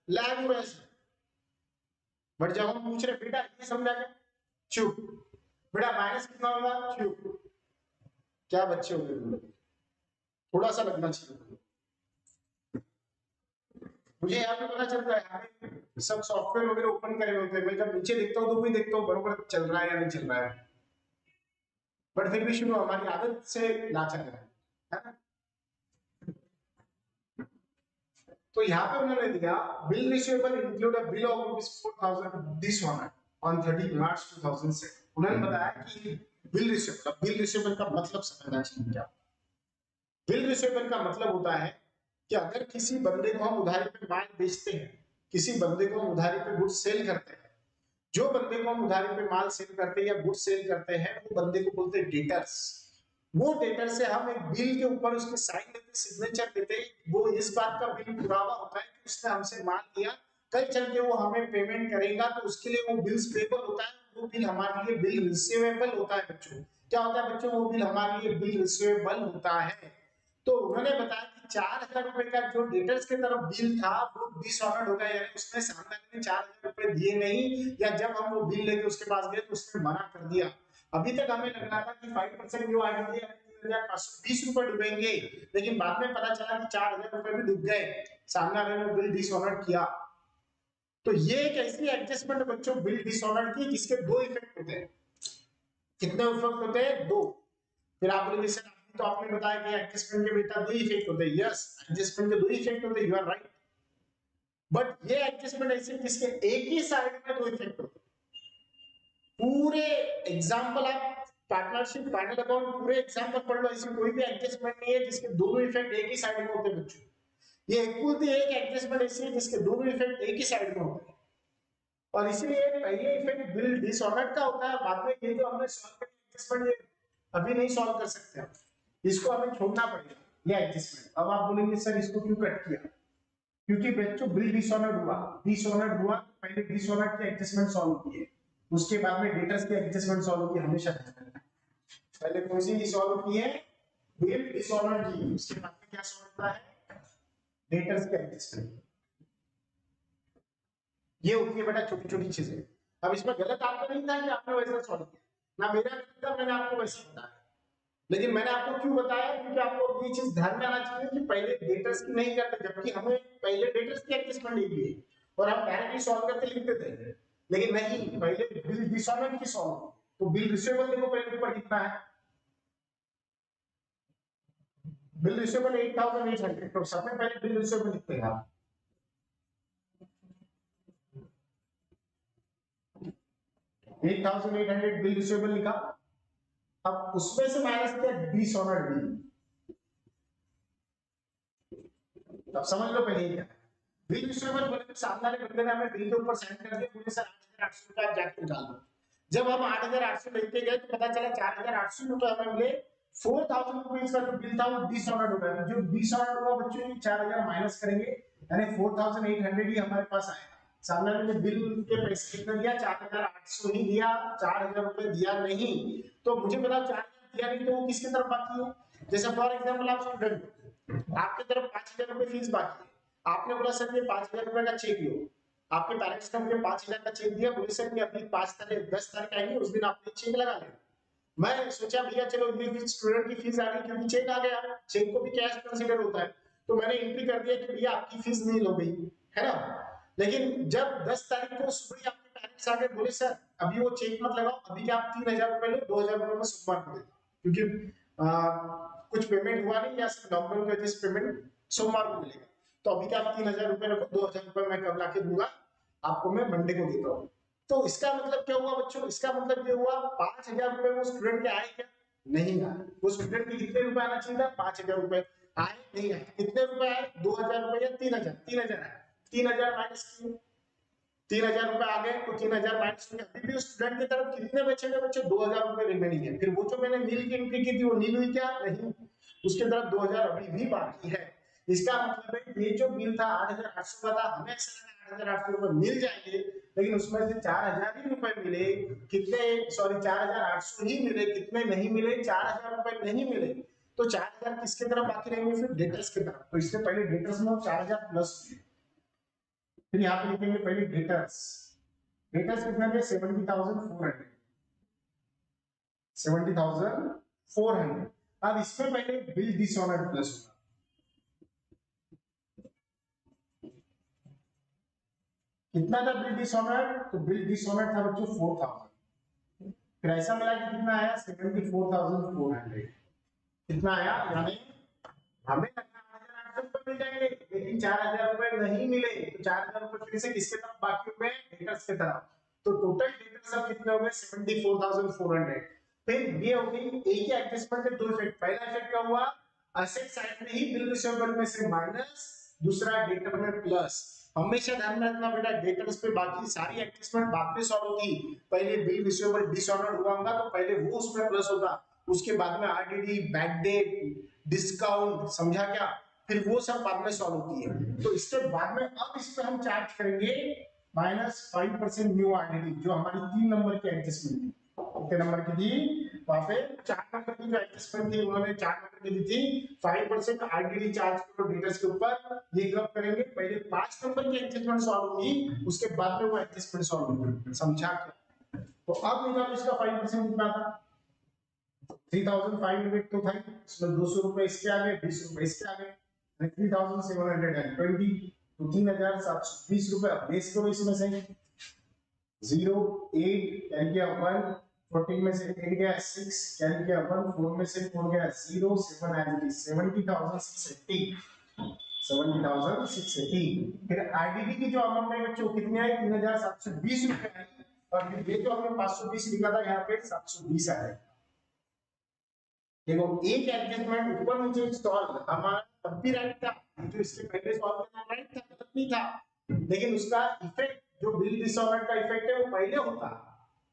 लैग हो रहा है, बट जब हम पूछ रहे बेटा ये समझा क्या, चुप, बेटा माइनस कितना होगा, चुप, क्या बच्चे हो गए, थोड़ा सा लगना चाहिए। मुझे यहाँ पे पता चलता है यहाँ पे सब सॉफ्टवेयर वगैरह ओपन करे होते हैं, मैं जब नीचे देखता हूँ तो भी देखता हूँ बरोबर चल रहा है या नहीं चल रहा है, बट फिर भी शुरू हमारी आदत से लाचार है ना। तो यहाँ पे उन्होंने दिया bill receivable include a bill of ₹4,000 dishonored on 30 मार्च 2006। उन्होंने बताया कि बिल रिसीवेबल। बिल रिसीवेबल का मतलब समझना चाहिए क्या। बिल रिसीवेबल का मतलब होता है कि अगर किसी बंदे को हम उधारी पे माल बेचते हैं, किसी बंदे को हम उधारी पे गुड्स सेल करते हैं, जो बंदे को हम उधारी पे माल सेल करते हैं या गुड्स सेल करते हैं, वो बंदे को बोलते हैं डेटर्स। वो डेटर से हम एक बिल के ऊपर उसके साइन देते, सिग्नेचर देते, वो इस बात का बिल पुरावा होता है कि उसने हमसे माल लिया, कल चल के वो हमें पेमेंट करेगा, तो उसके लिए वो बिल्स पेबल होता है, वो बिल हमारे लिए बिल रिसीवेबल होता है बच्चों। क्या होता है बच्चों, वो बिल हमारे लिए बिल रिसीवेबल होता है। तो उन्होंने बताया कि 4,000 रुपए का जो डेटर्स की तरफ बिल था वो डिसऑनर्ड हो गया, यानी उसने सामने में 4,000 रुपए दिए नहीं, या जब हम वो बिल लेके उसके पास गए तो उसने मना कर दिया। अभी तक हमें लग रहा था कि 5% जो आगे 3,520 रुपए डूबेंगे, लेकिन बाद में पता चला कि 4,000 रुपए भी डूब गए, सामने वाले ने बिल डिसऑनर्ड किया। तो ये एक ऐसी एडजस्टमेंट है बच्चों बिल डिसऑनर्ड की, जिसके दो इफेक्ट होते हैं। कितने इफेक्ट होते हैं? दो। फिर आप बोलेंगे सर तो आपने बताया कि एडजस्टमेंट के बेटा दो इफेक्ट होते हैं। यस, एडजस्टमेंट के दो इफेक्ट होते हैं, यू आर राइट। बट ये एडजस्टमेंट ऐसे किसके एक ही साइड में दो इफेक्ट होते हैं। पूरे एग्जांपल आप पार्टनरशिप फाइनल अकाउंट पूरे एग्जांपल पढ़ लो, ऐसी कोई भी एडजस्टमेंट नहीं है जिसके दोनों इफेक्ट एक ही साइड में होते हैं बच्चों। ये एक एडजस्टमेंट ऐसी है जिसके दोनों इफेक्ट एक ही साइड में होते हैं। और इसीलिए पहले इफेक्ट बिल डिसऑर्डर का होता है, बाद में ये जो हमने सॉल्व किया एडजस्टमेंट, ये अभी नहीं सॉल्व कर सकते हम, इसको हमें छोड़ना पड़ेगा ये एडजस्टमेंट। अब आप बोलेंगे सर इसको क्यों कट किया? क्योंकि बच्चों बिल डिसऑनर्ड हुआ, पहले डिसऑनर्ड के एडजस्टमेंट सॉल्व किए, उसके बाद में डेटर्स के एडजस्टमेंट सॉल्व किए। हमेशा पहले कौन सी सॉल्व किए? बिल डिसऑनर्ड की, उसके बाद में क्या सॉल्व होता है? डेटर्स के एडजस्टमेंट। ये होती है बेटा छोटी छोटी चीजें। अब इसमें गलत आपका नहीं था कि आपने वैसा सॉल्व किया, ना मेरा गलत था, मैंने आपको वैसे बताया। लेकिन मैंने आपको क्यों बताया? क्योंकि आपको ये चीज ध्यान में आना चाहिए कि पहले डेटर्स की नहीं करते, जबकि हमें पहले डेटर्स की एडजस्टमेंट दी है और हम डायरेक्टली सॉल्व करके लिख देते हैं। लेकिन नहीं, पहले बिल डिसऑनर्ड की सॉल्व। तो बिल रिसीवेबल देखो पहले ऊपर कितना है, बिल रिसीवेबल 8,800, तो सबसे पहले बिल रिसीवेबल लिखते हैं आप। 8,800 बिल रिसीवेबल लिखा। अब उसमें से माइनस किया डिसऑनर्ड बिल। अब समझ लो पहले क्या है। बिल रिसीवेबल बोले तो सामने वाले बंदे ने हमें बिल के ऊपर साइन कर दिया, बोले सर 8,800 रुपए आप जाके निकाल दो। जब हम 8,800 लेके गए तो पता चला 4,800 रुपए हमें मिले, 4,000 रुपीज का जो बिल था वो डिसऑनर्ड हो गया। जो डिसऑनर्ड हुआ बच्चों, 4,000 माइनस करेंगे, यानी 4,800 ही हमारे पास आएगा। सामने वाले ने बिल के पैसे कितना दिया? 4,800 ही दिया, 4,000 रुपए दिया नहीं। तो मुझे बताओ 4,000 दिया नहीं तो वो किसकी तरफ बाकी है? जैसे फॉर एग्जाम्पल आप स्टूडेंट, आपकी तरफ 5,000 रुपए फीस बाकी है, आपने बोला सर ये 5,000 रुपए का चेक लो, आपके पेरेंट्स ने मुझे 5,000 का चेक दिया, बोले सर ये अपनी 5 तारीख 10 तारीख आएगी, उस दिन आपने चेक लगा लेना। मैं सोचा भैया चलो ये स्टूडेंट की फीस आ गई क्योंकि चेक आ गया, चेक को भी कैश कंसीडर होता है, तो मैंने एंट्री कर दिया कि भैया आपकी फीस नहीं हो गई है ना। लेकिन जब 10 तारीख को सुबह आपके पेरेंट्स आके बोले सर अभी वो चेक मत लगाओ, अभी क्या आप 3,000 रुपए लो, 2,000 रुपए में सोमवार को देता, क्योंकि कुछ पेमेंट हुआ नहीं या लॉकडाउन की वजह से पेमेंट सोमवार को मिलेगा, तो अभी क्या आप 3,000 रुपए रखो, 2,000 रुपए मैं कब लाके दूंगा आपको, मैं मंडे को देता हूँ। तो इसका मतलब क्या हुआ बच्चों? इसका मतलब ये हुआ 5,000 रुपए वो स्टूडेंट के आए क्या? नहीं आए। वो स्टूडेंट के कितने रुपए आना चाहिए था? 5,000 रुपए आए नहीं आए? कितने रुपए आए? 2,000 रुपए या 3,000? 3,000 आए। 3,000 माइनस किए, 3,000 रुपए आ गए, तो 3,000 माइनस किए, अभी भी स्टूडेंट की तरफ कितने बचेंगे बच्चे? 2,000 रुपए रिमेनिंग है। फिर वो जो मैंने नील की एंट्री की थी वो नील हुई क्या? नहीं, उसके तरफ 2,000 अभी भी बाकी है। इसका मतलब है ये जो बिल था 8,800 का था, हमें ऐसा लगा 8,800 रुपए मिल जाएंगे, लेकिन उसमें से 4,000 ही रुपए मिले। कितने? सॉरी 4,800 ही मिले, कितने नहीं मिले? 4,000 रुपए नहीं मिले। तो 4,000 किसके तरफ बाकी रहेंगे? फिर डेटर्स के तरफ। तो इससे पहले डेटर्स में 4,000 प्लस, फिर यहाँ पे लिखेंगे पहले डेटर्स। डेटर्स कितना है? 70,400, 70,400। अब इसमें पहले बिल डिसऑनर्ड प्लस होगा। कितना था बिल डिसऑनर्ड? तो बिल डिसऑनर्ड था बच्चों 4,000। फिर ऐसा मिला कि कितना आया? 74,400। कितना आया? यानी हमें लगा 8,800 रुपए मिल जाएंगे, लेकिन 4,000 रुपए नहीं मिले। तो 4,000 रुपए फिर से किसके तरफ बाकी हुए? डेटर्स के तरफ। तो टोटल डेटर्स अब कितने हो गए? 74,400। फिर ये हो गई एक ही एडजस्टमेंट के दो इफेक्ट। पहला इफेक्ट क्या हुआ, असेट साइड में ही बिल रिसीवेबल में से माइनस, दूसरा डेटर में प्लस। हमेशा ध्यान में रखना बेटा, डेटर्स पे बाकी सारी एडजस्टमेंट बाद में सॉल्व होगी। पहले बिल रिसीवेबल डिसऑर्डर हुआ होगा तो पहले वो उसमें प्लस होगा, उसके बाद में आरडीडी, बैड डेट, डिस्काउंट, समझा क्या, फिर वो सब बाद में सॉल्व होती है। तो इसके बाद में अब इस पे हम चार्ज करेंगे -5% न्यू आरडीडी, जो हमारी 3 नंबर की एडजस्टमेंट थी। कितने नंबर की थी वहां पे, 4 नंबर की जो एडजस्टमेंट थी उन्होंने 4 नंबर की दी थी। 5% आरडीडी चार्ज करो डेटर्स के ऊपर। ये कब करेंगे, पहले 5 नंबर की एडजस्टमेंट सॉल्व होगी, उसके बाद में वो एडजस्टमेंट सॉल्व होगी, समझा क्या। तो अब निकालो इसका 5% कितना था, 3500 तो था, इसमें 200 रुपए इसके आ गए, 20 रुपए इसके आ गए, 3720, तो 3720 रुपए। अब बेस करो इसमें से 0 8 कैल किया 1, 14 में से 8 गया 6, कैल किया 1, 4 में से 4 गया 0, 7 एज इट इज 70680, 70680। फिर आईडीडी की जो अमाउंट है बच्चों कितनी आई, 3720 रुपए आई। और फिर ये जो हमने 520 लिखा था यहाँ पे 720 आ गया। देखो एक एडजस्टमेंट ऊपर नीचे सॉल्व हमारा तब भी राइट था, जो इसके पहले सॉल्व करना राइट था तब भी था, लेकिन उसका इफेक्ट जो बिल डिसऑर्डर का इफेक्ट है वो पहले होता,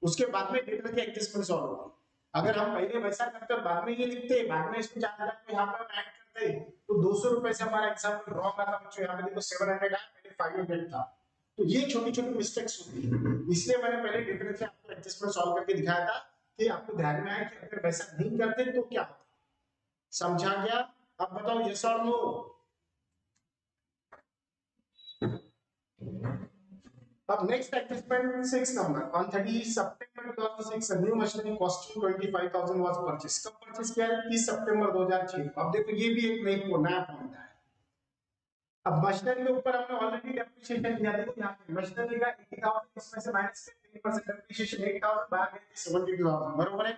उसके बाद में डेटा की एडजस्टमेंट सॉल्व होती। अगर हम पहले वैसा करते बाद में ये लिखते, बाद में इसको 4,000 को यहाँ पे ऐड करते, तो 200 रुपए से हमारा एग्जाम्पल रॉन्ग आता बच्चों। यहाँ पे देखो 700 आया, पहले 500 था। तो ये छोटी छोटी मिस्टेक्स होती है, इसलिए मैंने पहले डेफिनेटली आपको एडजस्टमेंट सॉल्व करके दिखाया था कि आपको ध्यान में आए कि अगर वैसा नहीं करते तो क्या होता, समझा गया। अब बताओ यस और नो। अब next adjustment 6 number, on 30 September 2006 a new machinery costing 25,000 was purchased। कब परचेस किया है, 30 सितंबर 2006। अब देखो ये भी एक नया पॉइंट है। अब मशीनरी के ऊपर हमने ऑलरेडी डेप्रिसिएशन दिया, देखो यहाँ पे मशीनरी का 80,000, इसमें से माइनस 3% डेप्रिसिएशन 8,000, बाहर गए 72,000, बरोबर है।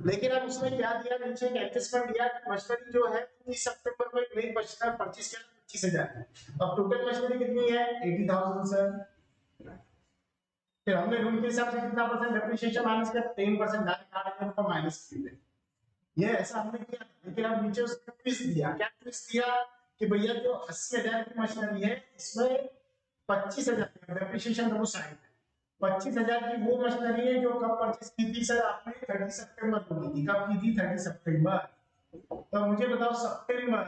लेकिन अब उसने क्या दिया, नीचे एक एडजस्टमेंट दिया कि मशीनरी जो है 30 सितंबर को एक नई मशीनरी परचेस किया 25,000। अब टोटल मशीनरी कितनी है 80,000 सर। फिर हमने रूल के हिसाब से कितना परसेंट डेप्रिसिएशन माइनस किया, 10%, डायरेक्ट 8,000 का माइनस किया। ये ऐसा हमने किया, लेकिन अब नीचे उसने ट्विस्ट दिया। क्या ट्विस्ट दिया कि भैया जो 80,000 की मशीनरी है इसमें 25,000 डेप्रिसिएशन तो वो साइड है, 25,000 की वो मशीनरी है जो कब परचेस की थी सर आपने, 30 सितंबर को की थी। कब की थी, 30 सितंबर। तो मुझे बताओ सितंबर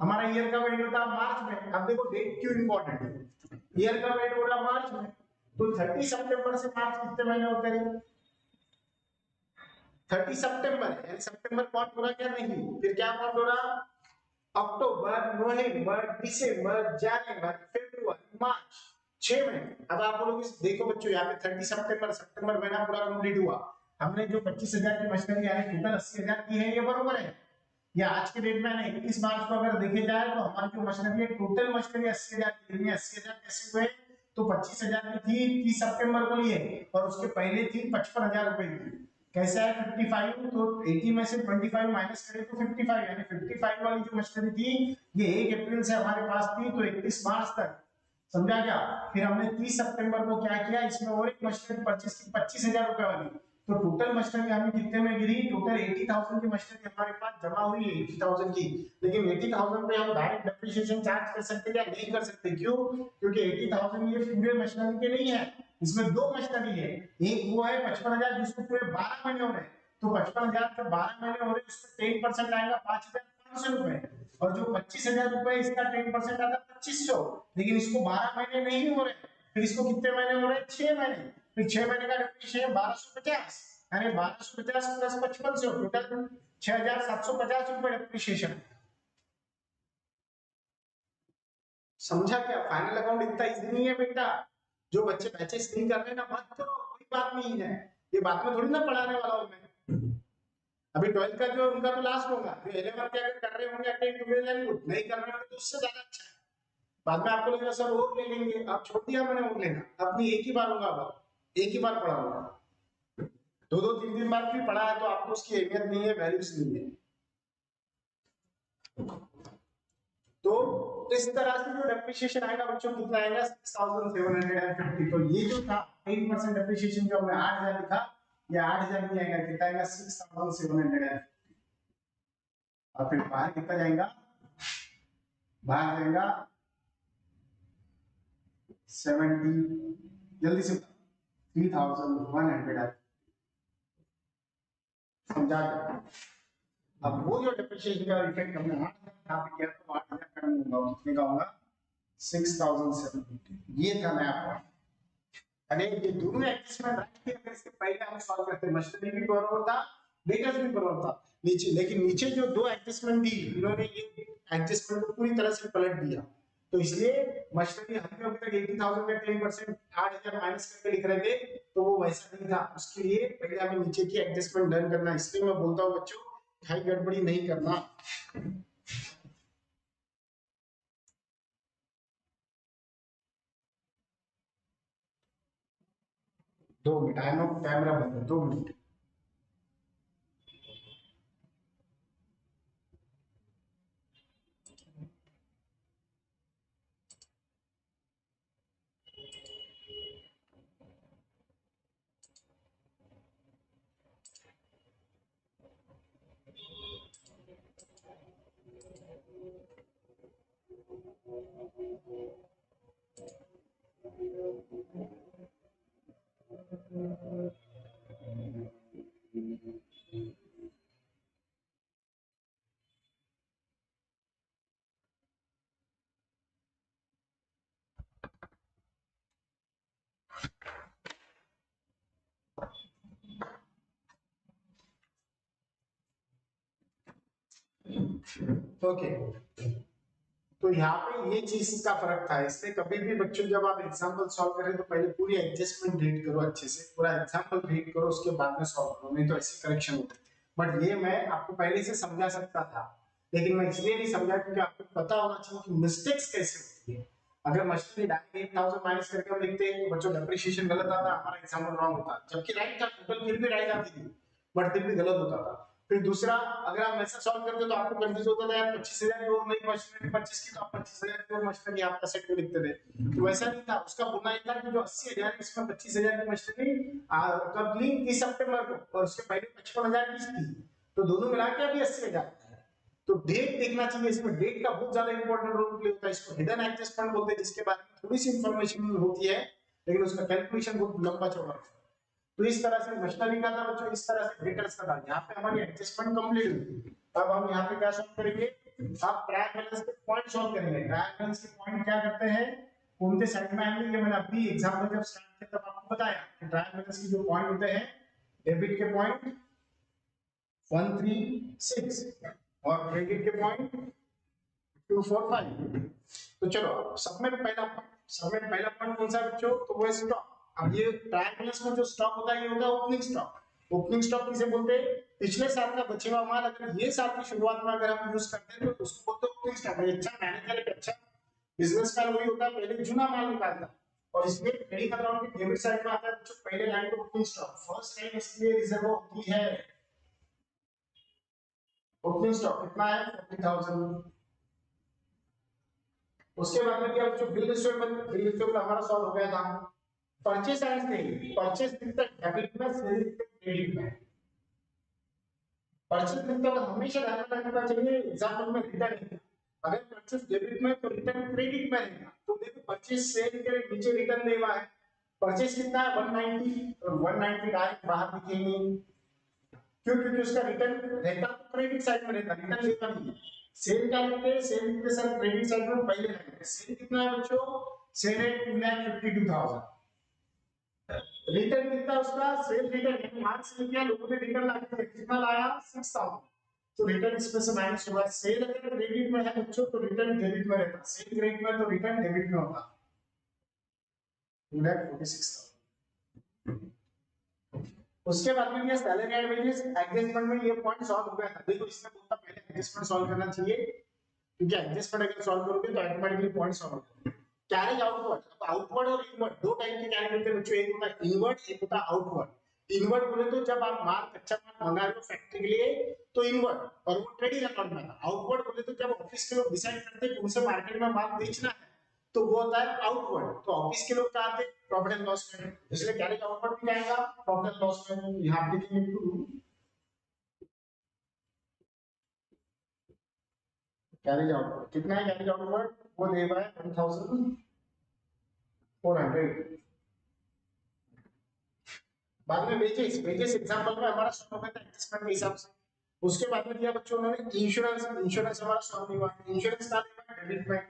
हमारा ईयर का वेट होता है मार्च में। अब देखो डेट क्यों इंपॉर्टेंट है, ईयर का वेट हो रहा मार्च में, तो 30 सितंबर से मार्च कितने महीने होते हैं, 30 सितंबर यानी सितंबर कौन हो रहा क्या नहीं, फिर क्या कौन हो रहा, अक्टूबर, नवंबर, दिसंबर, जनवरी, फरवरी, मार्च, 6 महीने। अब आप बोलोगे देखो बच्चों यहाँ पे 30 सितंबर महीना पूरा कंप्लीट हुआ, हमने जो 25,000 की मशीनरी यानी टोटल 80,000 की है, ये बरोबर है। या आज के डेट में 21 मार्च को अगर देखे जाए तो हमारी जो मशीनरी है टोटल मशीनरी 80,000 की, 80,000 कैसे हुए, तो 25,000 की थी 30 सितंबर को लिए, और उसके पहले थी 55,000 रुपए की। कैसा है 55, तो 80 में से 25 माइनस करें तो 55, यानी 55 वाली जो मशीनरी थी ये 1 अप्रैल से हमारे पास थी तो 31 मार्च तक, समझा क्या। फिर हमने 30 सितंबर को क्या किया, इसमें और एक मशीनरी परचेस की 25,000 रुपए वाली, तो टोटल मशीनरी हमें कितने में गिरी, टोटल 80,000 की मशीनरी हमारे पास जमा हुई है 80,000 की। लेकिन 80,000 पे हम डायरेक्ट डेप्रिसिएशन चार्ज कर सकते हैं या नहीं कर सकते, क्यों, क्योंकि 80,000 ये पूरे मशीनरी के नहीं है, इसमें दो मशीनरी है। एक वो है 55,000 जिसको पूरे 12 महीने हो रहे हैं, तो 55,000 के 12 महीने हो रहे हैं, उसमें 10% आएगा 5,500 रुपए, और जो 25,000 रुपए इसका 10% आता है 2,500, लेकिन इसको 12 महीने नहीं हो रहे, फिर इसको कितने महीने हो रहे हैं, 6 महीने। फिर 6 महीने का डेप्रिसिएशन 1250, यानी 1250 प्लस 5500, टोटल 6,750 रुपए डेप्रिसिएशन। समझा क्या, फाइनल अकाउंट इतना इजी नहीं है बेटा। जो बच्चे बैचेस नहीं कर रहे ना मत करो, कोई बात नहीं है, ये बात में थोड़ी ना पढ़ाने वाला हूं मैं। अभी 12th का जो उनका तो लास्ट होगा, जो 11th के अगर कर रहे होंगे अटेंड टू वेल गुड, नहीं कर रहे होंगे तो उससे ज्यादा अच्छा है। बाद में आपको लगेगा सर और ले लेंगे, आप छोड़ दिया मैंने और लेना, अपनी एक ही बार होगा, अब एक ही बार पढ़ाऊंगा, 2-2 3 बार भी पढ़ा है तो आपको उसकी अहमियत नहीं है, वैल्यूज नहीं है। तो इस तरह से जो डेप्रिसिएशन आएगा बच्चों कितना आएगा 6,750। तो ये जो था 8% डेप्रिसिएशन जो हमने 8,000 लिखा, ये 8,000 नहीं आएगा, कितना आएगा 6,700। और फिर बाहर कितना जाएगा, बाहर जाएगा 70, जल्दी से 3,100। समझा? अब वो जो डेप्रिसिएशन का इफेक्ट हमने 8,000 किया तो 8,000 का होगा, कितने का होगा 6,750। ये था नया पॉइंट। अरे ये दोनों एडजस्टमेंट राइट थे, अगर इसके पहले हम सॉल्व करते मशीनरी भी बराबर था, डेटास भी बराबर था नीचे, लेकिन नीचे जो दो एडजस्टमेंट दी इन्होंने ये एडजस्टमेंट को पूरी तरह से पलट दिया, तो इसलिए मशीनरी हमने अभी तक 80,000 का 10% 8,000 माइनस करके लिख रहे थे, तो वो वैसा नहीं था। उसके लिए पहले हमें नीचे की एडजस्टमेंट डन करना, इसलिए मैं बोलता हूँ बच्चों भाई गड़बड़ी नहीं करना। 2 मिनट, आई नो कैमरा बंद है, 2 मिनट। ओके, तो यहाँ पे ये चीज का फर्क था, इसलिए कभी भी बच्चों जब आप एग्जांपल सॉल्व करें तो पहले पूरी एडजस्टमेंट रीड करो अच्छे से, पूरा एग्जांपल रीड करो, उसके बाद में सॉल्व करो, नहीं तो ऐसे करेक्शन होते। बट ये मैं आपको पहले से समझा सकता था, लेकिन मैं इसलिए नहीं समझा क्योंकि आपको पता होना चाहिए कि मिस्टेक्स कैसे होती है। अगर मशीनरी डायरेक्ट 8,000 माइनस करके हम लिखते हैं तो बच्चों डेप्रिसिएशन गलत आता, हमारा एग्जांपल रॉन्ग होता, जबकि राइट था, टोटल फिर भी राइट आती थी, बट फिर भी गलत होता था। फिर दूसरा, अगर आप ऐसा सॉल्व करते तो आपको कंफ्यूज होता था यार 25,000 की और नहीं मशीनरी 25 की, तो आप 25,000 की और मशीनरी आपका सेट में लिखते थे, तो वैसा नहीं था। उसका बोलना ये था कि जो 80,000 इसमें 25,000 की मशीनरी कब ली 30 सितंबर को, और उसके पहले 55,000 की थी, तो दोनों मिला के अभी 80,000 है। तो डेट देखना चाहिए, इसमें डेट का बहुत ज्यादा इंपॉर्टेंट रोल प्ले होता है। इसको हिडन एडजस्टमेंट बोलते हैं, जिसके बारे में थोड़ी सी इंफॉर्मेशन होती है, लेकिन उसका कैलकुलेशन बहुत लंबा चौड़ा है। तो इस तरह से मशीनरी का था बच्चों, इस तरह से डेटर्स का था। यहाँ पे हमारी एडजस्टमेंट कंप्लीट हुई। अब हम यहाँ पे क्या सॉल्व करेंगे, आप ट्रायल बैलेंस के पॉइंट सॉल्व करेंगे। ट्रायल बैलेंस के पॉइंट क्या करते हैं, उनके साइड में आएंगे। ये मैंने अभी एग्जांपल जब स्टार्ट किया तब आपको बताया कि ट्रायल बैलेंस के जो पॉइंट होते हैं, डेबिट के पॉइंट 136 और क्रेडिट के पॉइंट 245। तो चलो सब में पहला पॉइंट कौन सा बच्चों, तो वो स्टॉक। अब ये ट्रायल बैलेंस में जो स्टॉक होता है ये होता है ओपनिंग स्टॉक। ओपनिंग स्टॉक किसे बोलते हैं, पिछले साल का बचे हुआ माल अगर ये साल की शुरुआत में अगर हम यूज करते हैं तो उसको बोलते हैं ओपनिंग स्टॉक। अच्छा मैनेजर एक अच्छा बिजनेस मैन वही होता है पहले जुना माल निकालता है, और इसमें ट्रेडिंग अकाउंट की डेबिट साइड में आता है बच्चों पहले लाइन पे ओपनिंग स्टॉक, फर्स्ट लाइन इसलिए रिजर्व होती है। ओपनिंग स्टॉक कितना है 40,000। उसके बाद में क्या बच्चों, बिल रिसीवेबल हमारा सॉल्व हो गया था। परचेस एंड सेल, परचेस दिखता डेबिट में, सेल दिखता क्रेडिट में। परचेस दिखता हमेशा ध्यान रखना चाहिए एग्जांपल में रिटर्न, अगर परचेस डेबिट में तो रिटर्न क्रेडिट में रहेगा। तो देखो परचेस सेल के नीचे रिटर्न देवा है, परचेस कितना है 190, और 190 डायरेक्ट बाहर दिखेंगे, क्यों, क्योंकि उसका रिटर्न रहता तो क्रेडिट साइड में रहता, रिटर्न देता नहीं है। सेल का लिखते हैं, सेल लिखते सर क्रेडिट साइड में पहले लगेगा। सेल कितना है बच्चों, सेल है 2,52,000। रिटर्न कितना उसका, सेल रिटर्न माल सेल किया, लोगों ने रिटर्न ला के कितना लाया 6,000, तो रिटर्न इसमें से माइनस होगा। सेल अगर क्रेडिट में है बच्चों तो रिटर्न डेबिट में रहता, सेल क्रेडिट में तो रिटर्न डेबिट में होता, 2,46,000। उसके बाद में ये सैलरी एंड वेजेस एडजस्टमेंट में ये पॉइंट सॉल्व हो गया था। देखो इसमें बोलता पहले एडजस्टमेंट सॉल्व करना चाहिए, क्योंकि एडजस्टमेंट अगर सॉल्व करोगे तो ऑटोमेटिकली पॉइंट सॉल्व हो जाएगा। कैरेज आउटवर्ड, अब आउटवर्ड और इनवर्ड दो टाइप के कैरेज होते हैं बच्चों, एक होता है इनवर्ड, एक होता है आउटवर्ड। इनवर्ड बोले तो जब आप माल कच्चा माल मंगा रहे हो फैक्ट्री के लिए तो इनवर्ड, और वो ट्रेडिंग अकाउंट में था। आउटवर्ड बोले तो जब ऑफिस के लोग डिसाइड करते हैं कि उनसे मार्केट में माल बेचना है तो वो होता है आउटवर्ड। तो ऑफिस के लोग क्या आते हैं प्रॉफिट एंड लॉस में, इसलिए कैरेज आउटवर्ड भी जाएगा प्रॉफिट एंड लॉस में। यहाँ पे लिखेंगे टू कैरेज आउटवर्ड। कितना है कैरेज आउटवर्ड, वो दे हुआ है 1400। बाद में वेजेस, वेजेस एग्जांपल में हमारा सॉल्व हो गया था एडजस्टमेंट के हिसाब से। उसके बाद में दिया बच्चों ने इंश्योरेंस, इंश्योरेंस हमारा सॉल्व नहीं हुआ। इंश्योरेंस का डेबिट में,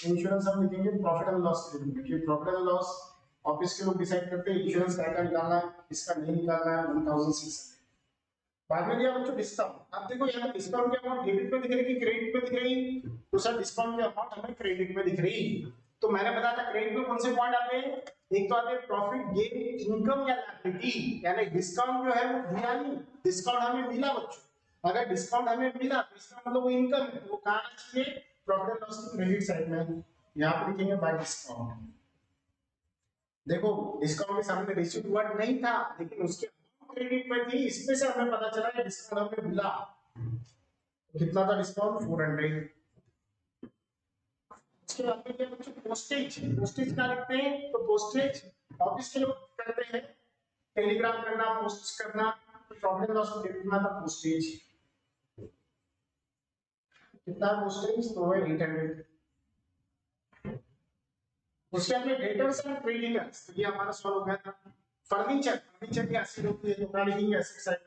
इंश्योरेंस हम लिखेंगे प्रॉफिट एंड लॉस के डेबिट में, क्योंकि प्रॉफिट एंड लॉस ऑफिस के लोग डिसाइड करते हैं इंश्योरेंस क्या निकालना है, इसका नहीं निकालना है 1600। बाद में दिया बच्चों डिस्काउंट। अब देखो यहाँ डिस्काउंट की अमाउंट डेबिट में दिख रही है कि क्रेडिट में दिख रही है, तो सर डिस्काउंट की अमाउंट हमें क्रेडिट में दिख रही है। तो मैंने बताया था क्रेडिट में कौन से पॉइंट आते हैं, एक तो आते हैं प्रॉफिट गेन इनकम या लायबिलिटी, यानी डिस्काउंट जो है वो दिया नहीं, डिस्काउंट हमें मिला बच्चों। अगर डिस्काउंट हमें मिला तो इसका मतलब वो इनकम है, वो कहां आना चाहिए प्रॉफिट एंड लॉस की क्रेडिट साइड में। यहाँ पे लिखेंगे बाय डिस्काउंट। देखो डिस्काउंट के सामने रिसीव्ड वर्ड नहीं था, लेकिन उसके क्रेडिट में थी, इसमें से हमें पता चला कि डिस्काउंट हमें मिला। कितना था डिस्काउंट 400। उसके बाद में क्या बच्चों पोस्टेज, पोस्टेज क्या लिखते हैं, तो पोस्टेज ऑफिस के लोग करते हैं, टेलीग्राम करना, पोस्ट करना, तो प्रॉफिट एंड लॉस में कितना था पोस्टेज, कितना पोस्टेज तो है 800। उसके बाद में डेटर्स एंड क्रेडिटर्स, तो ये हमारा सॉल्व हो गया था। फर्नीचर, फर्नीचर की एसेट होती है, तो क्या लिखेंगे एसेट साइड।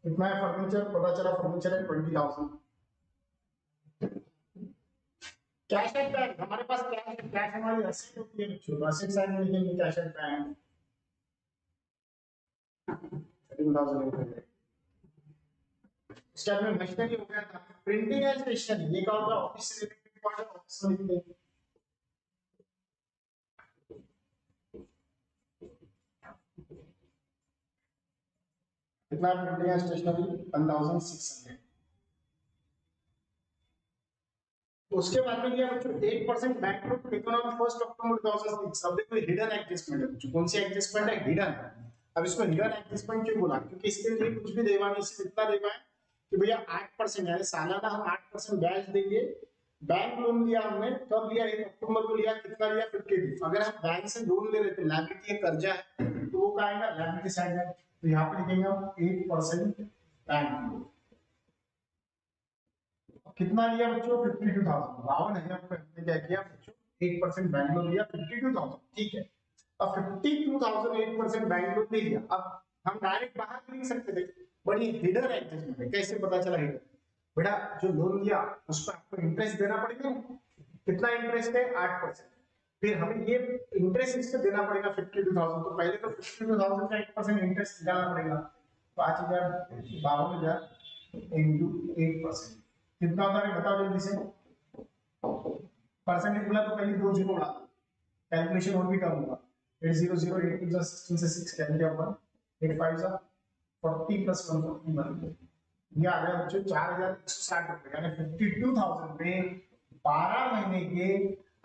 कितना है फर्नीचर, पता चला फर्नीचर है 20,000। कैश एंड बैंक, हमारे पास कैश, कैश हमारी एसेट होती है बच्चों, एसेट साइड में लिखेंगे कैश एंड बैंक 13,800। उसके बाद में मशीनरी हो गया था। प्रिंटिंग एंड स्टेशनरी, ये क्या होगा ऑफिस से रिलेटेड पॉइंट, ऑफिस में लिखते हैं। कितना प्रिंटिंग एंड स्टेशनरी 1600। उसके बाद में दिया बच्चों 8% बैंक लोन टेकन ऑन 1 अक्टूबर 2006। अब देखो हिडन एडजस्टमेंट है बच्चों, कौन सी एडजस्टमेंट है, हिडन। अब इसको हिडन एडजस्टमेंट क्यों बोला, क्योंकि इसके लिए कुछ भी देवा नहीं, सिर्फ इतना देवा है कि भैया 8% यानी सालाना हम 8% ब्याज देंगे। बैंक लोन लिया हमने, कब लिया 1 अक्टूबर को लिया, कितना लिया 52। अगर हम बैंक से लोन ले रहे थे, लायबिलिटी कर्जा है, तो वो क्या आएगा लायबिलिटी साइड में, तो यहाँ पे लिखेंगे हम 8% बैंक लोन। कितना लिया बच्चों 52,000, 52,000 रुपए हमने क्या किया बच्चों 8% बैंक लोन लिया 52,000, ठीक है। अब 52,000 8% बैंक लोन ले लिया, अब हम डायरेक्ट बाहर भी नहीं सकते थे, बड़ी हिडन एडजस्टमेंट है। कैसे पता चला हिडन, बेटा जो लोन लिया उस पर आपको इंटरेस्ट देना पड़ेगा, कितना इंटरेस्ट है 8%, फिर हमें ये इंटरेस्ट इस पे देना पड़ेगा 52,000, तो पहले तो 52,000 का 8% इंटरेस्ट निकालना पड़ेगा, 5,000 52,000 इंटू 8%, कितना होता है बताओ जल्दी से। परसेंटेज बोला तो पहले 2 जीरो उड़ा, कैलकुलेशन और भी कम होगा। 800 8 2 16 से 6 कैंसिल क्या होगा, 8 5 जा 40 प्लस 141, ये आ गया बच्चों 4,160 रुपए, यानी 52,000 पे 12 महीने के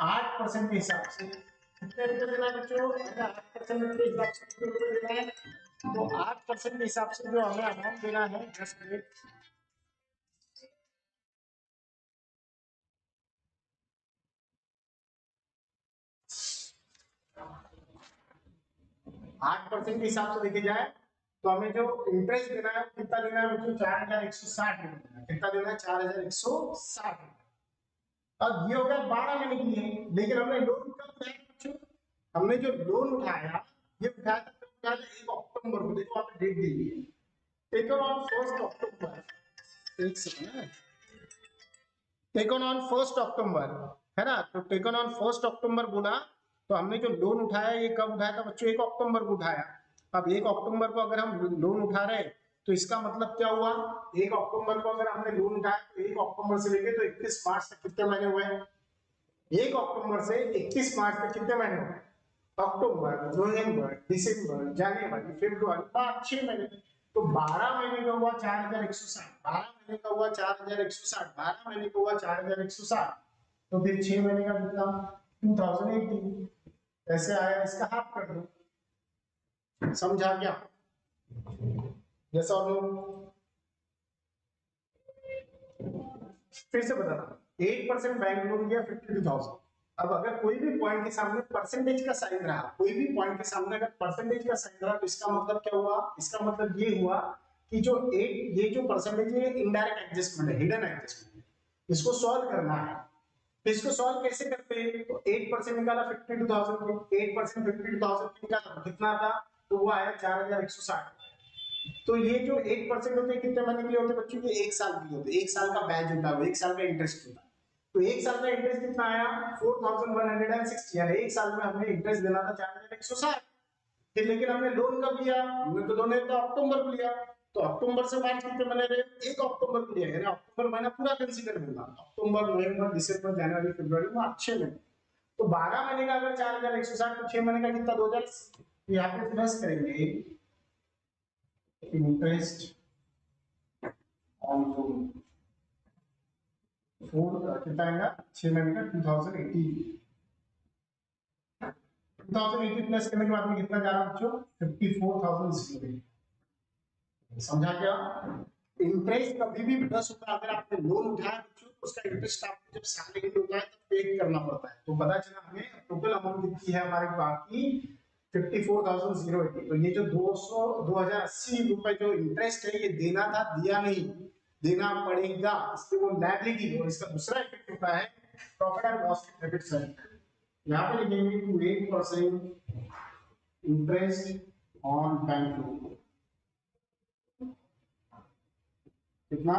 8% के हिसाब से कितने रुपए देना है बच्चों, 8% के हिसाब से कितने रुपए देना है, तो 8% के हिसाब से जो हमें अमाउंट देना है 10 मिनट 8% के हिसाब से देखे जाए तो हमें जो इंटरेस्ट देना है कितना देना है बच्चों 4,160 देना है, कितना देना है 4,160। अब ये हो गया 12 महीने के लिए, लेकिन हमने लोन कब उठाया बच्चों, हमने जो लोन उठाया ये उठाया था कब उठाया था 1 अक्टूबर को, देखो आपने डेट दी हुई है, टेकन ऑन 1 अक्टूबर, एक सेकंड, टेकन ऑन 1 अक्टूबर है ना, तो टेकन ऑन 1 अक्टूबर बोला, तो हमने जो लोन उठाया ये कब उठाया था बच्चों 1 अक्टूबर को उठाया। अब 1 अक्टूबर को अगर हम लोन उठा रहे हैं तो इसका मतलब क्या हुआ, 1 अक्टूबर को अगर हमने लोन उठाया तो 1 अक्टूबर से लेके तो 31 मार्च तक कितने महीने हुए, 1 अक्टूबर से 31 मार्च तक कितने महीने हुए, अक्टूबर नवंबर दिसंबर जनवरी फरवरी मार्च 6 महीने, तो 12 महीने का हुआ 4,160, 12 महीने का हुआ 4,160, 12 महीने का हुआ 4,160, तो फिर 6 महीने का कितना 2018, ऐसे आया, इसका हाफ कर दो। समझा क्या, यस और नो, फिर से बताना। 8% बैंक लोन दिया 52,000। अब अगर कोई भी पॉइंट के सामने परसेंटेज का साइन रहा, कोई भी पॉइंट के सामने अगर परसेंटेज का साइन रहा, तो इसका मतलब क्या हुआ? इसका मतलब ये हुआ कि जो ये जो परसेंटेज है इनडायरेक्ट एडजस्टमेंट है, हिडन एडजस्टमेंट है, इसको सॉल्व करना है। तो इसको सॉल्व कैसे करते हैं? तो 8% निकाला 52,000 को, 8% 52,000 निकाला कितना था? तो वो आया 4,160। तो ये जो 8% होते हैं कितने महीने के लिए होते हैं बच्चों? ये 1 साल के लिए होते हैं। 1 साल का बैच होता है, 1 साल का इंटरेस्ट होता है। तो 1 साल का इंटरेस्ट कितना आया? 4160, यानी 1 साल में हमने इंटरेस्ट देना था 4160। फिर लेकिन हमने लोन कब लिया? हमने तो लोन तो अक्टूबर को लिया। तो अक्टूबर से मार्च कितने महीने रहे? 1 अक्टूबर को लिया, यानी अक्टूबर महीना पूरा कंसीडर होगा। अक्टूबर, नवंबर, दिसंबर, जनवरी, फरवरी, मार्च, 6 महीने। तो 12 महीने का अगर 4160, तो 6 महीने का कितना? 2000। यहाँ पे प्लस करेंगे इंटरेस्ट ऑन लोन, 4 कितना आएगा? 6 महीने का 2080। 2080 प्लस करने के बाद में कितना जा रहा है बच्चों? 54,000। समझा क्या? इंटरेस्ट कभी भी प्लस होता है। अगर आपने लोन उठाया बच्चों, तो उसका इंटरेस्ट आपको जब साल एंड होता है तब पे करना पड़ता है। तो पता चला हमें टोटल अमाउंट कितनी है हमारे बाकी 54,080। तो ये जो 2080 रुपए जो इंटरेस्ट है ये देना था, दिया नहीं, देना पड़ेगा, इसलिए वो लायबिलिटी। और इसका दूसरा इफेक्ट होता है प्रॉफिट एंड लॉस के क्रेडिट साइड। यहाँ पे लिखेंगे 8% इंटरेस्ट ऑन बैंक लोन, कितना?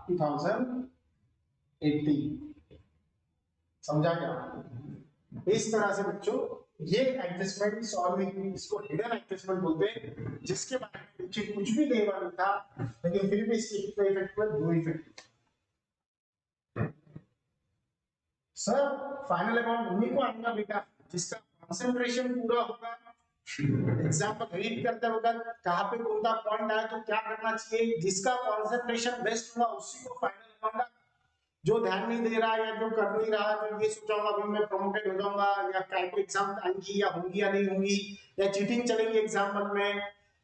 2080। समझा क्या? इस तरह से बच्चों ये एडजस्टमेंट सॉल्विंग, इसको हिडन एडजस्टमेंट बोलते हैं, जिसके बारे में नीचे कुछ भी लेवा नहीं था, लेकिन फिर भी इसके कितने इफेक्ट हुए? 2 इफेक्ट। सर फाइनल अकाउंट उन्हीं को आएगा बेटा जिसका कंसंट्रेशन पूरा होगा। एग्जाम्पल रीड करते वक्त कहाँ पे कौन सा पॉइंट आया तो क्या करना चाहिए, जिसका कंसंट्रेशन बेस्ट हुआ उसी को फाइनल अकाउंट। जो ध्यान नहीं दे रहा या जो कर नहीं रहा, जो ये सोचा अभी मैं प्रमोटेड हो जाऊंगा या कैट एग्जाम आएंगी या होंगी या नहीं होंगी, या चीटिंग चलेगी एग्जाम में,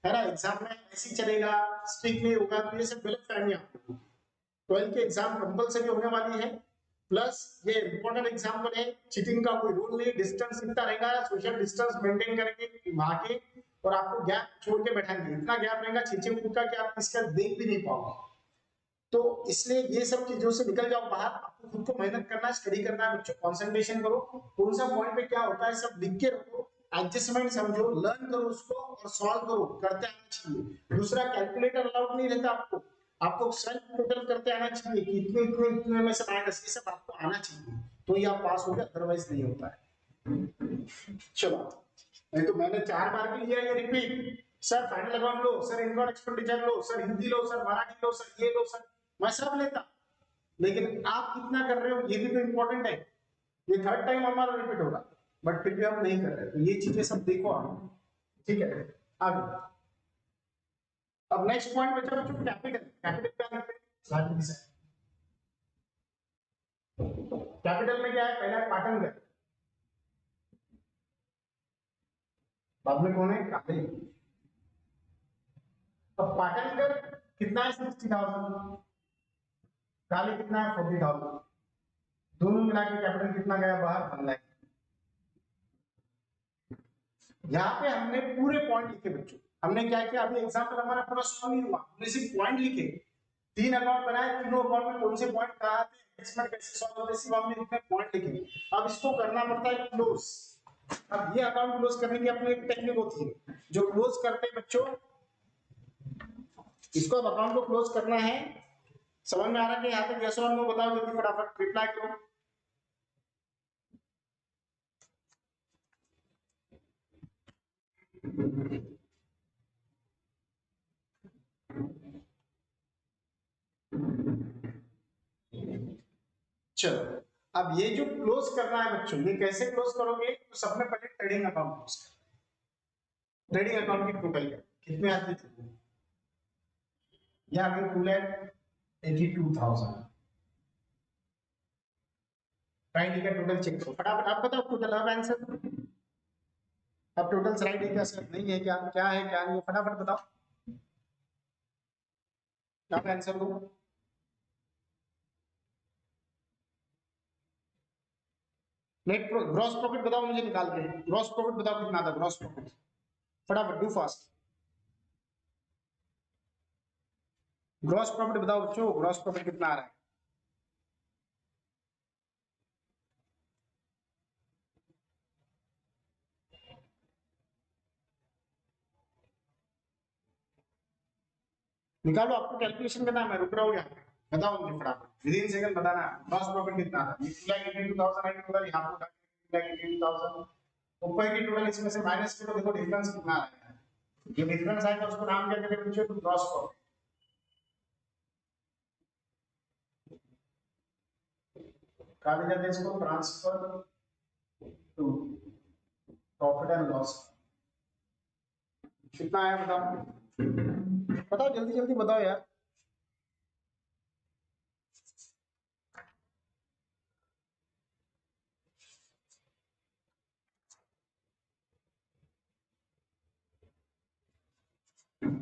है ना, एग्जाम में ऐसे ही चलेगा, स्ट्रिक्ट नहीं होगा, तो ये सब गलत फहमियां। 12 के एग्जाम कंपलसरी होने वाली है, प्लस ये इंपॉर्टेंट एग्जाम्पल है, चीटिंग का कोई रूल नहीं, डिस्टेंस इतना रहेगा, सोशल डिस्टेंस मेंटेन करके वहां के, और आपको गैप छोड़ के बैठाएंगे, इतना गैप रहेगा 6 फुट का कि आप किसका देख भी नहीं पाओगे। तो इसलिए ये सब चीजों से निकल जाओ बाहर, आपको खुद को मेहनत करना है, स्टडी करना है बच्चों, कंसंट्रेशन करो, कौन सा पॉइंट पे क्या होता है सब लिख के रखो, एडजस्टमेंट समझो, लर्न करो उसको और सॉल्व करो, करते आना चाहिए। दूसरा कैलकुलेटर अलाउड नहीं रहता आपको, आपको सेल्फ टोटल करते आना चाहिए कि इतने इतने इतने में से माइनस, ये सब आपको आना चाहिए, तो ये आप पास हो गए, अदरवाइज नहीं होता है। चलो, नहीं तो मैंने 4 बार भी लिया ये रिपीट, सर फाइनल अकाउंट लो, सर इनकम एक्सपेंडिचर लो, सर हिंदी लो, सर मराठी लो, सर ये लो, सर मैं सब लेता, लेकिन आप कितना कर रहे हो ये भी तो इंपॉर्टेंट है। ये 3rd टाइम हमारा रिपीट होगा, बट फिर भी हम नहीं कर रहे, तो ये चीजें सब देखो आप, ठीक है। आगे अब नेक्स्ट पॉइंट बचा बच्चों कैपिटल। कैपिटल क्या करते हैं? कैपिटल में क्या है? पहला पाटनगर, बाद में कौन है? काले। अब पाटनगर कितना है? 60,000। काले कितना है? 40,000। दोनों मिला के कैपिटल कितना गया बाहर? 1 लाख। यहाँ पे हमने पूरे पॉइंट लिखे बच्चों, हमने क्या किया, अभी एग्जांपल हमारा पूरा सॉल्व नहीं हुआ, हमने सिर्फ पॉइंट लिखे, 3 अकाउंट बनाए, तीनों अकाउंट में कौन से पॉइंट कहा थे, एडजस्टमेंट कैसे सॉल्व होते, सिर्फ हमने इतने पॉइंट लिखे। अब इसको करना पड़ता है क्लोज। अब ये अकाउंट क्लोज करने की अपनी एक टेक्निक होती है, जो क्लोज करते हैं बच्चों, इसको अब अकाउंट को क्लोज करना है। समझ में आ रहा है कि यहाँ तक? यस और नो बताओ जल्दी, फटाफट रिप्लाई करो। चलो, अब ये जो क्लोज करना है बच्चों, ये कैसे क्लोज करोगे? तो सबसे पहले ट्रेडिंग अकाउंट क्लोज करो। ट्रेडिंग अकाउंट की टोटल कितने आती थी? यहाँ पे टू लैख 82,000। राइट है, टोटल चेक करो फटाफट, आप बताओ टोटल। अब आंसर, अब टोटल राइट है क्या सर? नहीं है क्या? क्या है क्या नहीं है? फटाफट बताओ, आप आंसर दो। नेट ग्रॉस प्रॉफिट बताओ मुझे निकाल के, ग्रॉस प्रॉफिट बताओ कितना था ग्रॉस प्रॉफिट, फटाफट डू फास्ट। ग्रॉस प्रॉफिट बताओ बच्चों, ग्रॉस प्रॉफिट कितना आ रहा है? निकालो, आपको कैलकुलेशन करना है, मैं रुक रहा हूँ यहाँ पे, बताओ मुझे फटाफट विद इन सेकंड बताना है। ग्रॉस प्रॉफिट कितना था? ये 2,82,000 टोटल, यहाँ पे 2,82,000 ऊपर की टोटल, इसमें से माइनस करो, देखो डिफरेंस कितना आ रहा है। जो डिफरेंस आएगा उसको नाम क्या करेंगे बच्चों? Gross profit. कहा जाता है इसको transfer to profit and loss. कितना आया बताओ, बताओ जल्दी जल्दी बताओ यार।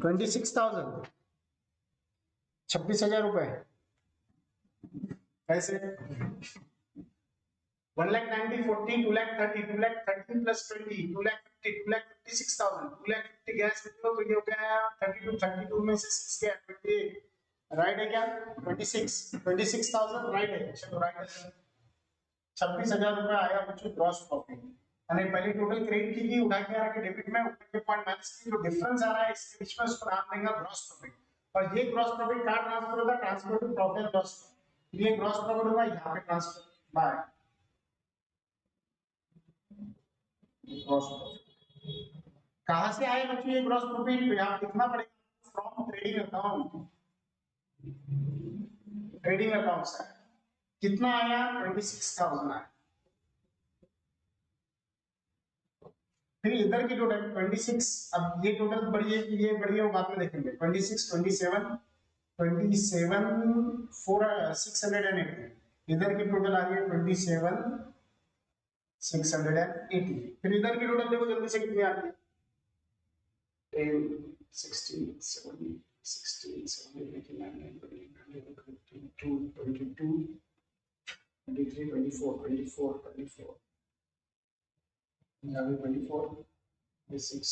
$26,000, 26,000 रुपए। कैसे? 1,90,40, 2,30,000, 2,30,000 प्लस 20, 2,50,000, 2,56,000, 2,50,000 गैस तो ये हो गया 32, 32 में से 6 गया 28, राइट है क्या? 26,000 राइट है, चलो राइट है। 26,000 रुपए आया बच्चों ग्रॉस प्रॉफिट। मैंने पहले टोटल क्रेडिट की उठा के आ रहा है डेबिट में, ऊपर के पॉइंट माइनस की, जो डिफरेंस आ रहा है इसके बीच में उसको नाम देंगे ग्रॉस प्रॉफिट। और ये ग्रॉस प्रॉफिट कहां ट्रांसफर होगा? Transfer to profit and loss. ये ग्रॉस प्रॉफिट होगा यहां पे ट्रांसफर बाय ग्रॉस प्रॉफिट। कहां से आए बच्चों ये ग्रॉस प्रॉफिट? यहां लिखना पड़ेगा from trading account, trading account से। कितना आया? 26,000 आया। फिर इधर की टोटल 26, अब ये टोटल बढ़िए, ये बढ़िया बाद में देखेंगे। 26, 27, 27 4 680, इधर की टोटल आ रही है 27 680। फिर इधर की टोटल देखो जल्दी से कितनी आ रही है? 10 16 17 16 17 18 19 20 21 22 22 23 24 24 24 यहाँ भी 24 6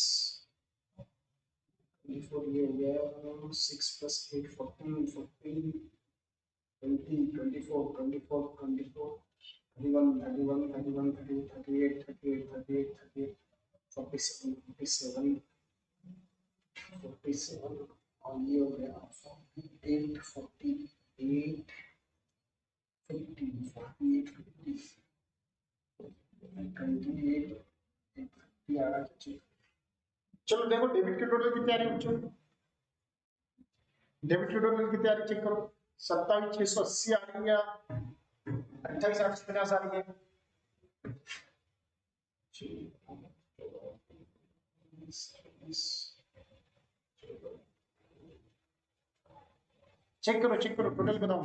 24 ये हो गया 6 प्लस 8 14 14 20 24 24 24 31 31 31 38 38 38 38 47 47 47 और ये हो गया 48 48 50 48 50 28 50 आ रहा है। चलो देखो डेबिट की टोटल कितनी आ रही है बच्चों? डेबिट की टोटल कितनी आ रही है चेक करो। 27,680 आ रही है, 28,850 आ रही है। चेक करो टोटल बताओ।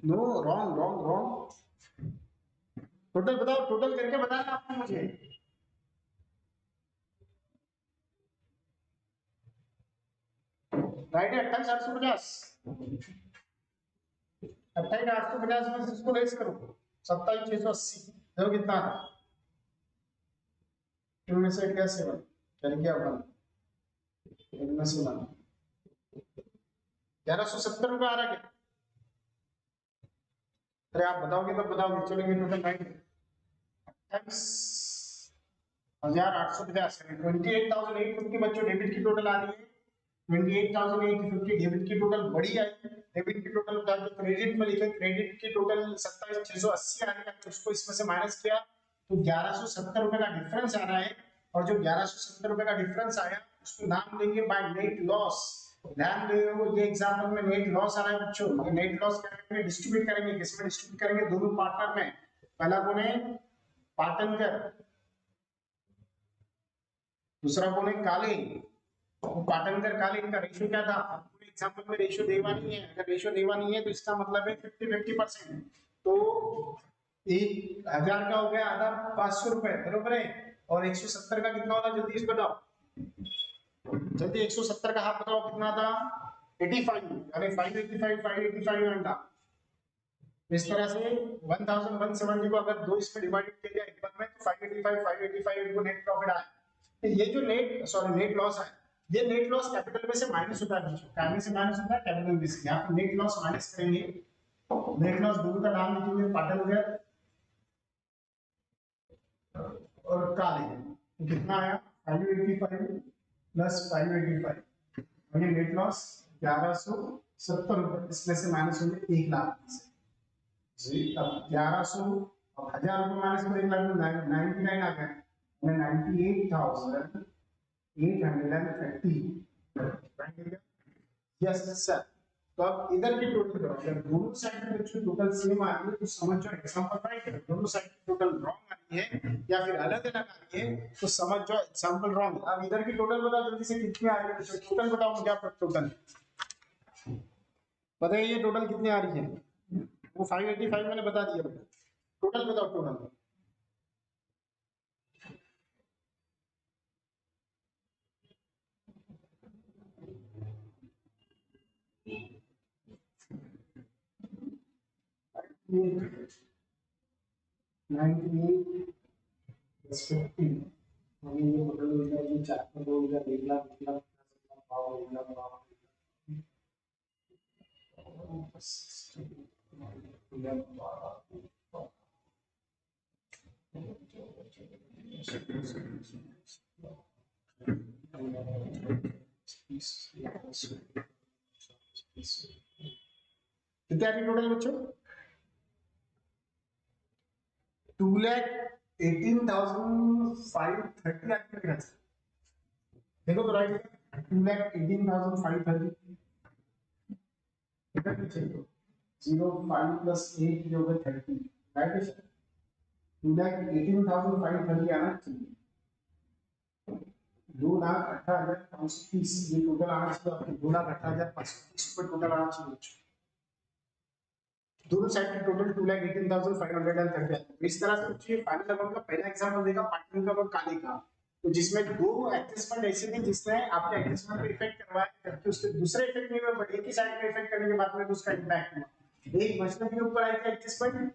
No, wrong wrong wrong. Total बताओ, टोटल करके बताना आपको मुझे। राइट है 28,850, 28,850 में से इसको लेस करो 27,680, देखो कितना है। 2 में से 8 गया 7, चल गया 1, 1 में से 1, 1,170 रुपए आ रहा है क्या? अरे आप बताओगे तब बताओगे। चलो ये टोटल 28,850, 28,850 बच्चों डेबिट की टोटल आ रही है। 28,850 डेबिट की टोटल बड़ी आई। डेबिट की टोटल जाके क्रेडिट में लिखे, क्रेडिट की टोटल 27,680 आ रही है, उसको इसमें से माइनस किया तो 1,170 रुपए का डिफरेंस आ रहा है। और जो 1,170 रुपए का डिफरेंस आया उसको नाम देंगे बाय नेट लॉस। ध्यान देंगे ये एग्जांपल में नेट लॉस आ रहा है बच्चों। ये नेट लॉस करेंगे, डिस्ट्रीब्यूट करेंगे, किसमें डिस्ट्रीब्यूट करेंगे? दोनों पार्टनर में। पहला कौन है? पाटनकर, दूसरा कौन है? कालीन। पाटनकर कालीन का रेशियो क्या था? पूरे एग्जांपल में रेशियो देवा नहीं है। अगर रेशियो देवा नहीं है तो इसका मतलब है 50-50%। तो 1,000 का हो गया आधा 500 रुपए, बरोबर है। और 170 का कितना होगा जल्दी से बताओ, जल्दी 170 का हाफ बताओ कितना था? 85, अरे 585 585 घंटा इस तरह से 1170 को अगर दो इसमें डिवाइड किया जाए एक बार में तो 585 इनको नेट प्रॉफिट आया। तो ये जो नेट लॉस है, ये नेट लॉस कैपिटल में से माइनस होता है, कैपिटल से माइनस होता है कैपिटल में से। यहाँ पे नेट लॉस माइनस करेंगे, नेट लॉस दोनों का नाम लिखेंगे पाटलगर और काले, कितना आया 585 प्लस 585, और ये नेट लॉस 1170 रुपए, इसमें से माइनस होंगे 1 लाख जी। अब 1100 और 1000 रुपए माइनस करेंगे 99 आ गया, 98,830। Yes sir. तो अब इधर की टोटल करो, अगर दोनों साइड में बच्चों टोटल सेम आ रही है तो समझ जाओ एग्जांपल राइट है, दोनों साइड की टोटल रॉन्ग आ रही है या फिर अलग अलग आ रही है तो समझ जाओ एग्जांपल रॉन्ग। अब इधर की टोटल बताओ जल्दी से कितनी आ रही है बच्चों, टोटल बताओ मुझे आप टोटल बताइए टोटल कितनी आ रही है। वो 585 मैंने बता दिया, टोटल बताओ टोटल। ये टोटल हो जाएगी 4 हो गया 1 लाख 1 लाख 1 लाख कितने आ रही टोटल बच्चों, 2,18,530 देखो तो राइट, 2,18,530 जीरो 5 प्लस 8 जो होगा 30 राइट है। 2,18,530 आना चाहिए, 2,18,530 ये टोटल आना चाहिए आपको, 2,18,530 रुपए टोटल आना चाहिए दोनों साइड की टोटल 2,18,530। तो इस तरह से बच्चों फाइनल अकाउंट का पहला एग्जांपल देगा पार्टनर का और काले का, तो जिसमें दो एडजस्टमेंट ऐसे थे जिसने आपके एडजस्टमेंट को इफेक्ट करवाया, जबकि उसके दूसरे इफेक्ट नहीं हुआ बट एक ही साइड पे इफेक्ट करने के बाद में उसका इम्पैक्ट हुआ। एक मछली के ऊपर आई थी एडजस्टमेंट,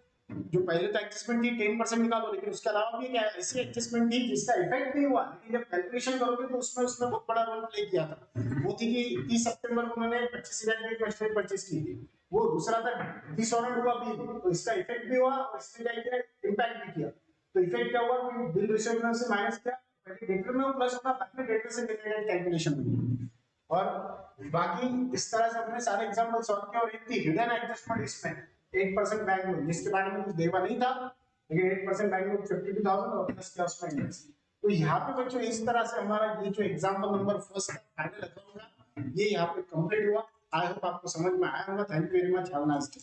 जो पहले तो एडजस्टमेंट थी 10% निकालो, लेकिन उसके अलावा भी क्या ऐसी एडजस्टमेंट थी जिसका इफेक्ट नहीं हुआ, लेकिन जब कैलकुलेशन करोगे तो उसमें उसने बहुत बड़ा रोल प्ले किया था। वो थी कि 30 सितंबर को उन्होंने 25,000 की मछली परचेज की थी, वो दूसरा था डिसऑनर हुआ भी, तो इसका इफेक्ट भी हुआ और इसने क्या किया इम्पैक्ट भी किया। तो इफेक्ट क्या हुआ कि बिल रिसीवेबल से माइनस किया, पहले डेटर में प्लस होगा बाद में डेटर से रिलेटेड कैलकुलेशन हुई। और बाकी इस तरह से हमने सारे एग्जांपल सॉल्व किए, और एक थी हिडन एडजस्टमेंट इसमें 8% बैंक लोन, जिसके बारे में कुछ देवा नहीं था, लेकिन 8% बैंक लोन 52,000 और प्लस क्या उसमें इंडेक्स। तो यहाँ पे बच्चों इस तरह से हमारा ये जो example number first final account का ये यहाँ पे कंप्लीट हुआ। आई होप आपको समझ में आया होगा। Thank you very much, have a nice day.